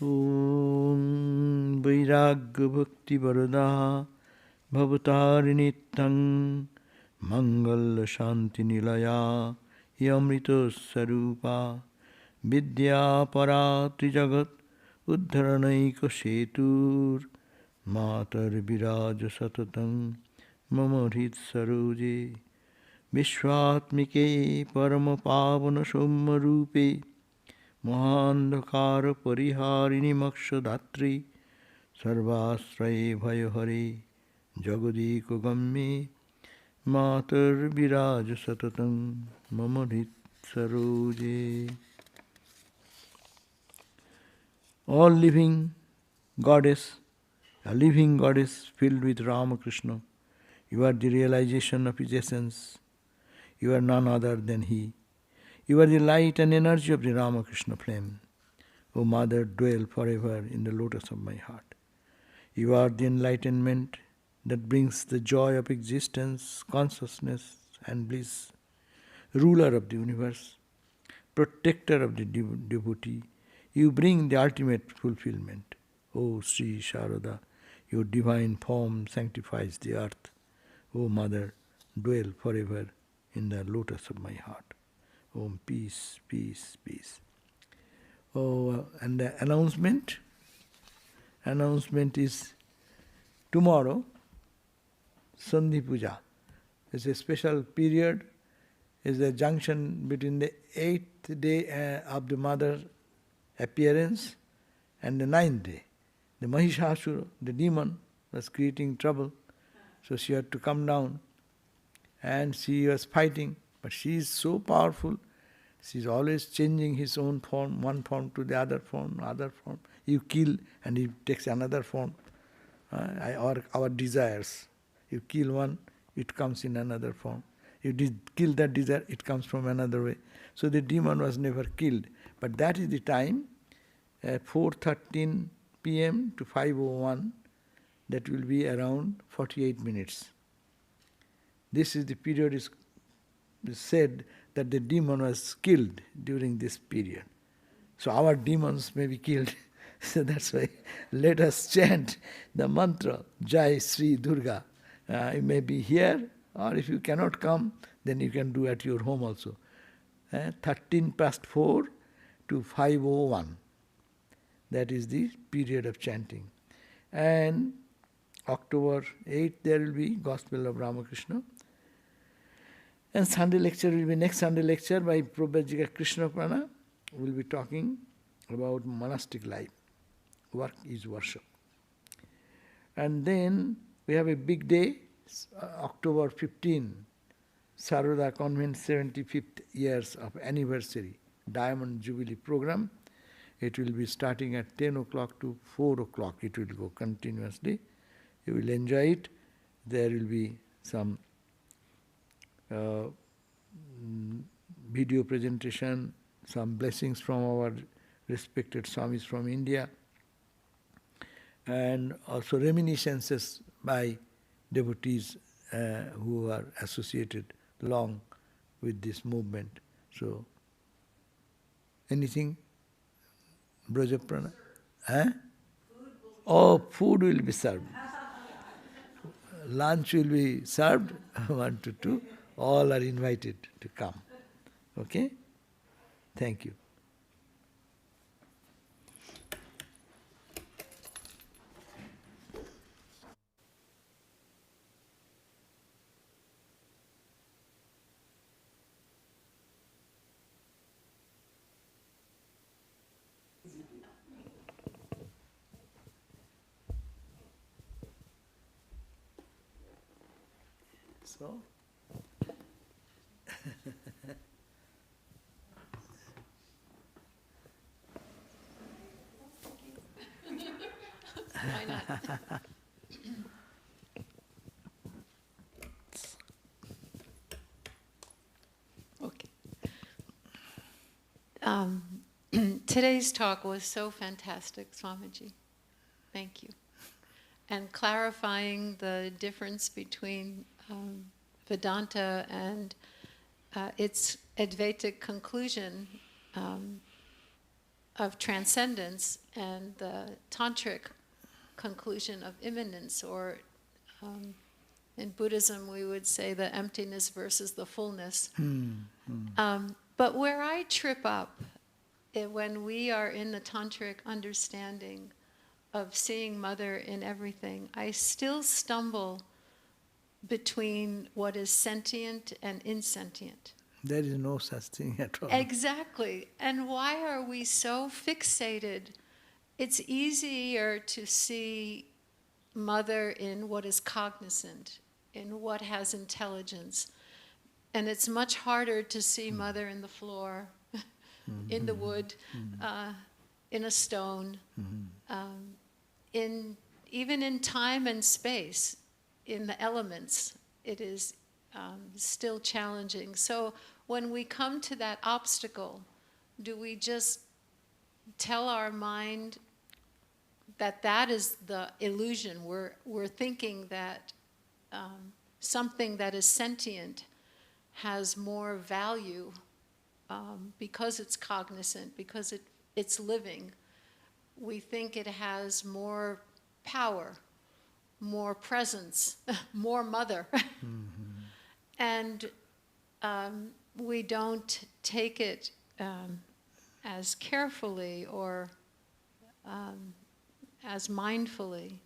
Om Vairagya Bhakti Varada Bhavatarinettang Mangala Shanti Nilaya Yamrita Sarupa Vidya Parati Jagat Uddharanaika Setur Matar Viraja Satatam Mama Hrit Saruje Vishwatmike Parama Pavana Somma Rupe Mohandakara Pariharini Makshadatri Sarvasraye Bhayahare Jagadiko Gamme Matar Viraja Satatam Mama Hrit Saruje. All living goddess, a living goddess filled with Ramakrishna, you are the realization of his essence. You are none other than he. You are the light and energy of the Ramakrishna flame. O Mother, dwell forever in the lotus of my heart. You are the enlightenment that brings the joy of existence, consciousness and bliss. Ruler of the universe, protector of the devotee, you bring the ultimate fulfillment. O Sri Sharada, your divine form sanctifies the earth. O Mother, dwell forever in the lotus of my heart. Om, peace, peace, peace. Oh, and the announcement is tomorrow, Sandhi Puja. It's a special period, it's a junction between the 8th day of the mother appearance and the 9th day. The Mahishasura, the demon, was creating trouble, so she had to come down and she was fighting. But she is so powerful, she is always changing his own form, one form to the other form, other form. You kill and he takes another form. Or our desires. You kill one, it comes in another form. You kill that desire, it comes from another way. So the demon was never killed. But that is the time, 4:13 p.m. to 5:01, that will be around 48 minutes. This is the period is said that the demon was killed during this period. So our demons may be killed. So that's why let us chant the mantra, Jai Sri Durga. You may be here, or if you cannot come, then you can do at your home also. 13 past 4 to 5:01. That is the period of chanting. And October 8th there will be Gospel of Ramakrishna. And Sunday lecture will be next Sunday lecture by Prabhupada Krishna Prana. We will be talking about monastic life. Work is worship. And then we have a big day, October 15, Sarvada Convent 75th years of anniversary, Diamond Jubilee program. It will be starting at 10 o'clock to 4 o'clock. It will go continuously. You will enjoy it. There will be some video presentation, some blessings from our respected Swamis from India, and also reminiscences by devotees who are associated long with this movement. So, anything? Brajaprana? Oh, food will be served. Lunch will be served, 1 to 2. All are invited to come. Okay? Thank you. So, Why not? Okay. Today's talk was so fantastic, Swamiji. Thank you. And clarifying the difference between Vedanta and its Advaitic conclusion of transcendence and the Tantric conclusion of immanence, or in Buddhism we would say the emptiness versus the fullness. But where I trip up when we are in the Tantric understanding of seeing Mother in everything, I still stumble between what is sentient and insentient. there is no such thing at all. Exactly. And why are we so fixated? It's easier to see Mother in what is cognizant, in what has intelligence. And it's much harder to see Mother in the floor, in the wood, in a stone, even in time and space, in the elements. It is still challenging. So when we come to that obstacle, do we just tell our mind that that is the illusion? We're thinking that something that is sentient has more value because it's cognizant, because it's living. We think it has more power, more presence, more Mother. And we don't take it as carefully or as mindfully.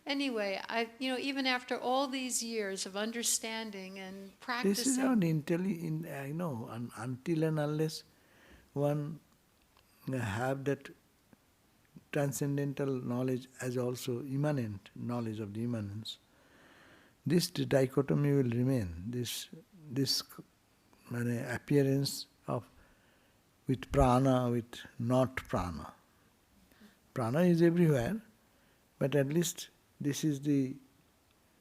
Anyway, even after all these years of understanding and practicing, This is not until and unless one have that transcendental knowledge as also immanent knowledge of the immanence, this dichotomy will remain. This appearance of with prana, with not prana. Prana is everywhere, but at least this is the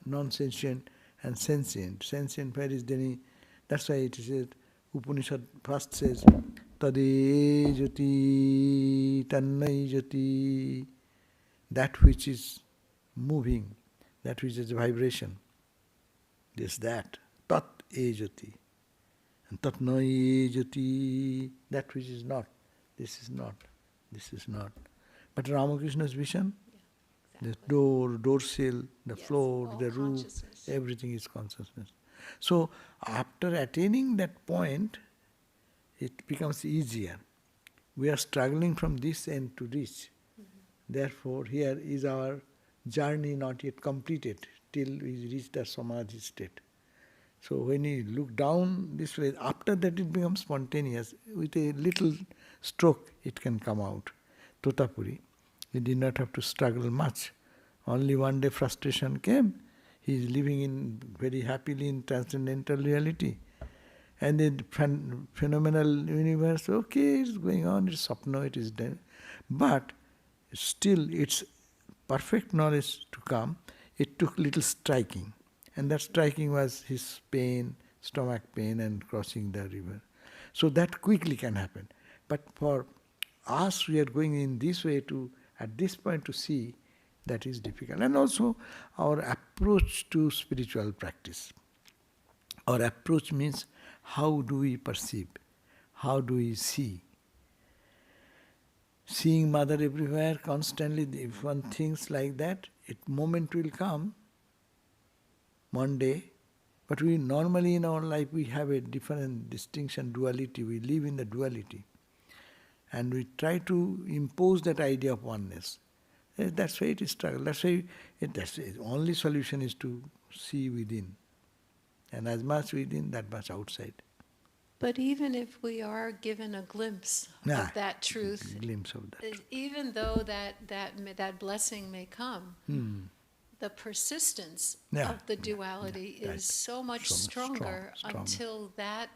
non-sentient and sentient. Sentient, where is Deni? That's why it is Upanishad first says, Tade jati tannai jati, that which is moving, that which is vibration. This, that. Tat e jati. Tatnai jati, that which is not, this is not, this is not. But Ramakrishna's vision, the door sill, the floor, the roof, everything is consciousness. So after attaining that point, it becomes easier. We are struggling from this end to reach. Therefore, here is our journey not yet completed till we reach the samadhi state. So when you look down this way, after that it becomes spontaneous. With a little stroke, it can come out. Totapuri, he did not have to struggle much. Only one day frustration came. He is living in very happily in transcendental reality. And the phenomenal universe, okay, it's going on, it's sapno, it is done. But still, its perfect knowledge to come, it took little striking. And that striking was his pain, stomach pain, and crossing the river. So that quickly can happen. But for us, we are going in this way to, at this point, to see that is difficult. And also our approach to spiritual practice. Our approach means how do we perceive? How do we see? Seeing Mother everywhere constantly, if one thinks like that, a moment will come, one day, but we normally in our life we have a different distinction, duality, we live in the duality. And we try to impose that idea of oneness. That's why it is struggle. That's why the only solution is to see within. And as much within, that much outside. But even if we are given a glimpse of that truth, glimpse of that. Even though that blessing may come, the persistence of the duality is so much stronger until that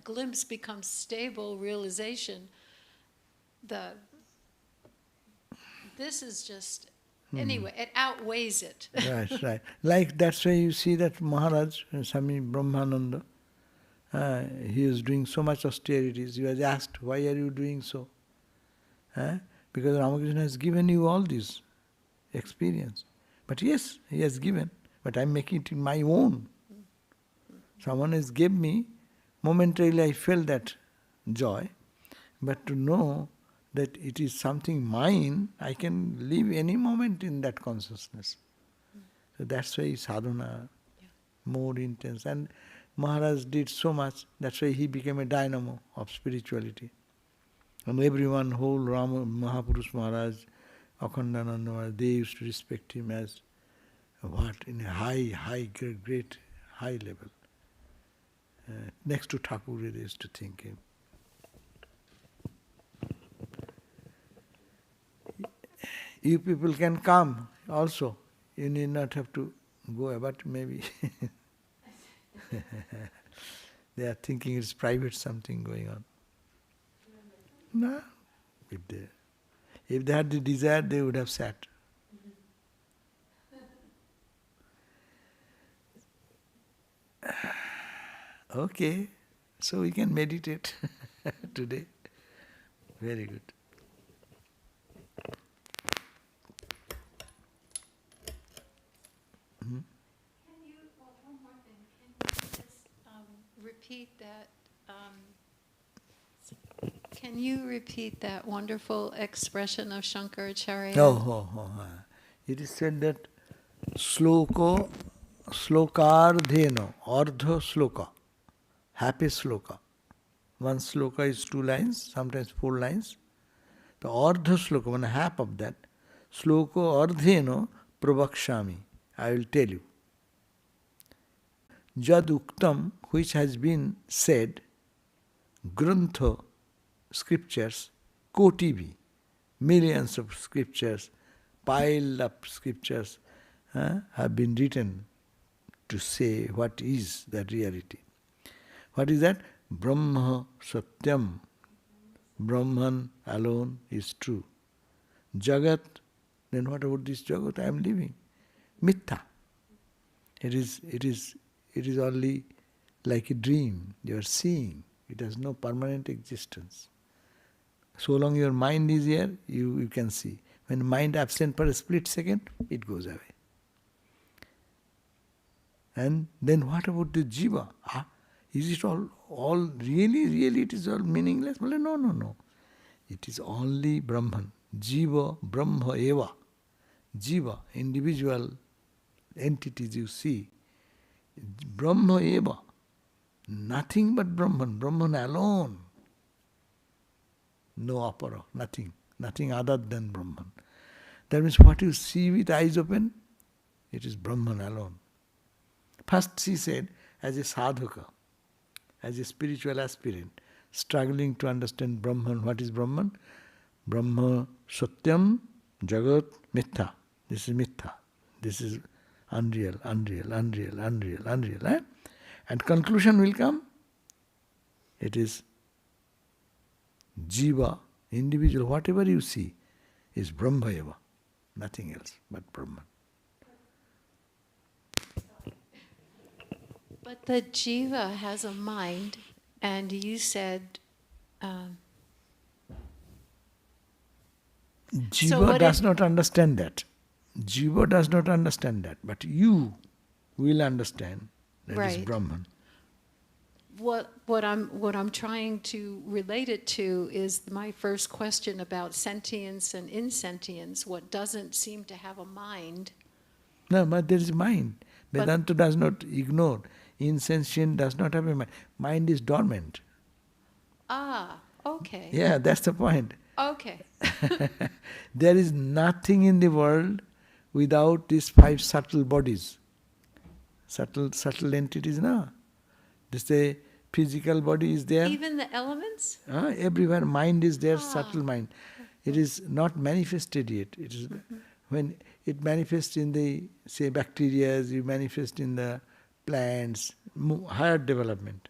glimpse becomes stable realization. This is just, anyway, it outweighs it. Right. Like that's why you see that Maharaj, Swami Brahmananda, he was doing so much austerities. He was asked, why are you doing so? Because Ramakrishna has given you all this experience. But yes, he has given, but I am making it my own. Someone has given me, momentarily I felt that joy, but to know that it is something mine, I can live any moment in that consciousness. So that's why sadhana more intense. And Maharaj did so much, that's why he became a dynamo of spirituality. And everyone, whole Mahapurush Maharaj, Akhandananda Maharaj, they used to respect him as what? In a great high level. Next to Thakur, they used to think him. You people can come also. You need not have to go, but maybe they are thinking it's private something going on. No. If they had the desire, they would have sat. Okay, so we can meditate today. Very good. Can you, one more thing, can you just repeat that? Can you repeat that wonderful expression of Shankaracharya? It is said that slokardheno, ardha sloka, happy sloka. One sloka is 2 lines, sometimes 4 lines. The ardha sloka, one half of that, sloko ardheno pravakshami, I will tell you. Jad uktam, which has been said, grantha, scriptures, kotivi, millions of scriptures, piled up scriptures have been written to say what is the reality. What is that? Brahma Satyam. Brahman alone is true. Jagat, then what about this Jagat I am living? Mithya. It is only like a dream. You are seeing. It has no permanent existence. So long your mind is here, you can see. When mind absent for a split second, it goes away. And then what about the jiva? Is it all really it is all meaningless? Well, no. It is only Brahman. Jiva Brahma eva. Jiva, individual entities you see. Brahma eva. Nothing but Brahman. Brahman alone. No apara, nothing. Nothing other than Brahman. That means what you see with eyes open, it is Brahman alone. First she said, as a sadhaka, as a spiritual aspirant, struggling to understand Brahman. What is Brahman? Brahma Satyam Jagat Mithya. This is Mithya. This is unreal. Eh? And conclusion will come. It is Jiva, individual, whatever you see, is Brahma eva. Nothing else but Brahman. But the jiva has a mind, and you said... Jiva does not understand that. Jiva does not understand that. But you will understand that is Brahman. What I'm trying to relate it to is my first question about sentience and insentience. What doesn't seem to have a mind. No, but there is mind. Vedanta does not ignore. Insentient does not have a mind. Mind is dormant. Ah, okay. Yeah, that's the point. Okay. There is nothing in the world without these 5 subtle bodies. Subtle entities, no? This physical body is there. Even the elements? Everywhere mind is there, subtle mind. It is not manifested yet. It is when it manifests in the, say, bacteria, you manifest in the plants, higher development.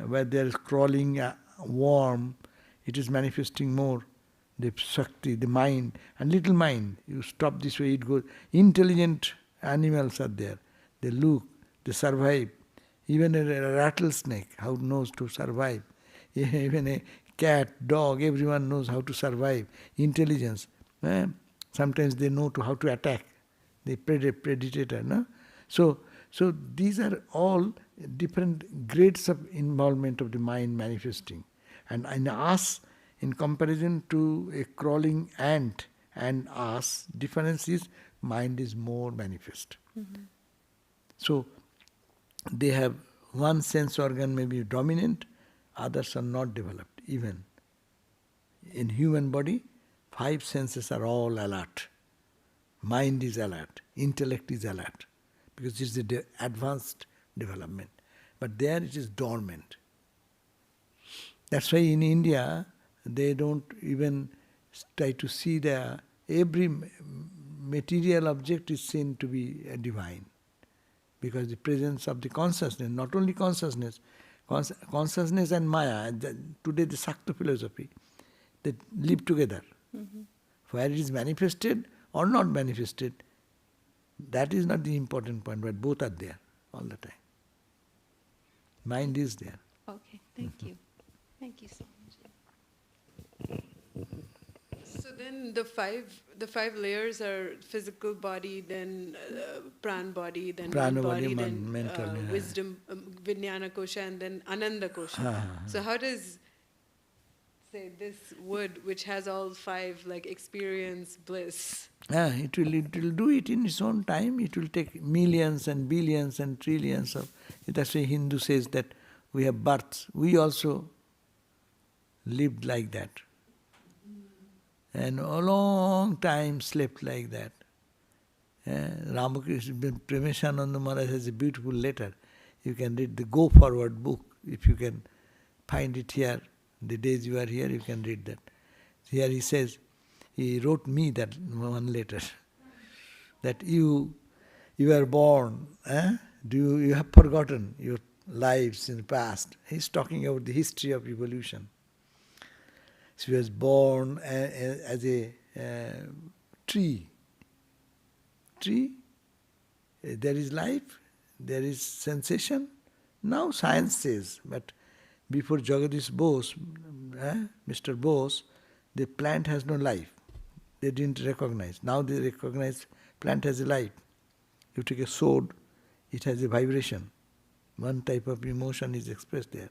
Where there is crawling worm, it is manifesting more. The Shakti, the mind, and little mind. You stop this way, it goes. Intelligent animals are there. They look, they survive. Even a rattlesnake, how knows to survive. Even a cat, dog, everyone knows how to survive. Intelligence. Sometimes they know how to attack. The predator. No? So these are all different grades of involvement of the mind manifesting. And in us, in comparison to a crawling ant and us, difference is mind is more manifest. Mm-hmm. So they have one sense organ may be dominant, others are not developed. Even in human body, 5 senses are all alert. Mind is alert, intellect is alert, because it's the advanced development. But there it is dormant. That's why in India, they don't even try to see every material object is seen to be divine. Because the presence of the consciousness, not only consciousness, consciousness and Maya, today the Shakta philosophy, they live together. Mm-hmm. Where it is manifested or not manifested, that is not the important point, but both are there all the time. Mind is there. Okay, thank you. Thank you so much. So then the five layers are physical body, then pran body, then mind body, then mental, wisdom, vijnana kosha, and then ananda kosha. So how does, say, this wood, which has all 5, like experience bliss? It will do it in its own time. It will take millions and billions and trillions of. That's why Hindu says that we have births. We also lived like that. And a long time slept like that. Ramakrishna Premishananda Maharaj has a beautiful letter. You can read the Go Forward book. If you can find it here, the days you are here, you can read that. Here he says, he wrote me that one letter, that you are born, you have forgotten your lives in the past. He's talking about the history of evolution. She was born as a tree. There is life, there is sensation. Now science says, but before Jagadish Bose, Mr. Bose, the plant has no life. They didn't recognize. Now they recognize plant has a life. You take a sword, it has a vibration. One type of emotion is expressed there.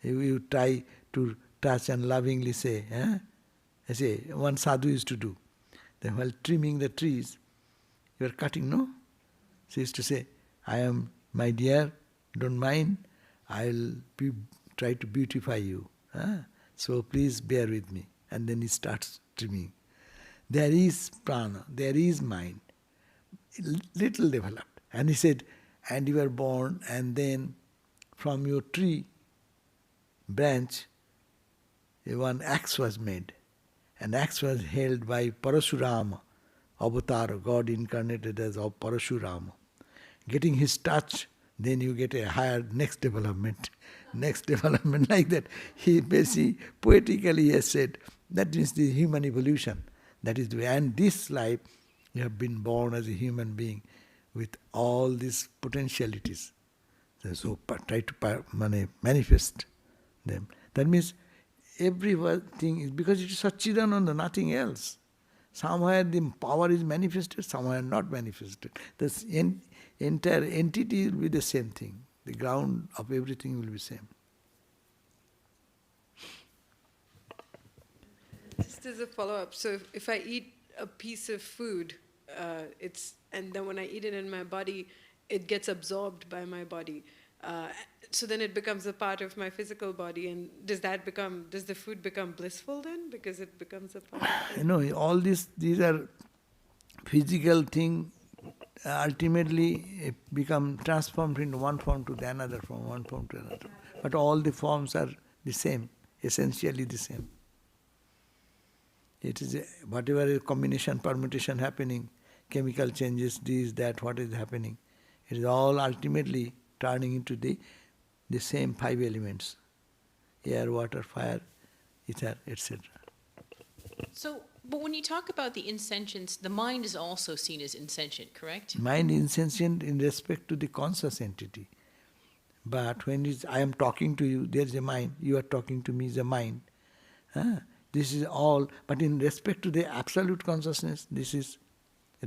You try to touch and lovingly say, I say, one sadhu used to do. Then while trimming the trees, you are cutting, no? She used to say, I am, my dear, don't mind, I'll try to beautify you. So please bear with me. And then he starts trimming. There is prana, there is mind, little developed. And he said, and you are born, and then from your tree branch, one axe was made. An axe was held by Parashurama, Avatar, God incarnated as Parashurama. Getting his touch, then you get a higher next development like that. He basically, poetically has said, that is the human evolution. That is and this life, you have been born as a human being with all these potentialities. So try to manifest them. That means everything is, because it is Satchidananda, nothing else. Somewhere the power is manifested, somewhere not manifested. This entire entity will be the same thing. The ground of everything will be same. Just as a follow-up, so if I eat a piece of food, and then when I eat it in my body, it gets absorbed by my body. So then it becomes a part of my physical body, and does the food become blissful then, because it becomes a part of it? No, all these are physical things, ultimately become transformed into one form to the another, from one form to another. But all the forms are the same, essentially the same. It is whatever is combination, permutation happening, chemical changes, this, that, what is happening, it is all ultimately turning into the same 5 elements: air, water, fire, ether, etc. So, but when you talk about the insentience, the mind is also seen as insentient, correct? Mind is insentient in respect to the conscious entity. But when I am talking to you, there is a mind, you are talking to me, is a mind. This is all, but in respect to the absolute consciousness, this is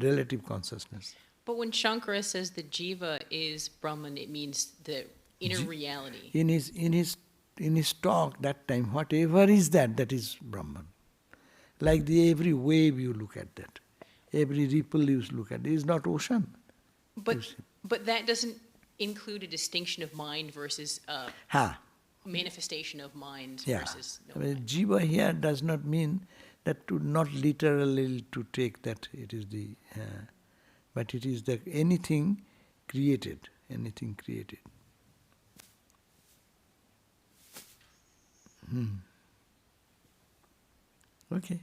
relative consciousness. But when Shankara says the jiva is Brahman, it means the inner reality. In his talk that time, whatever is that is Brahman. Like every wave you look at that, every ripple you look at, it is not ocean. But that doesn't include a distinction of mind versus manifestation of mind versus no mind. Jiva here does not mean that, to not literally to take that it is the, but it is that anything created. Okay.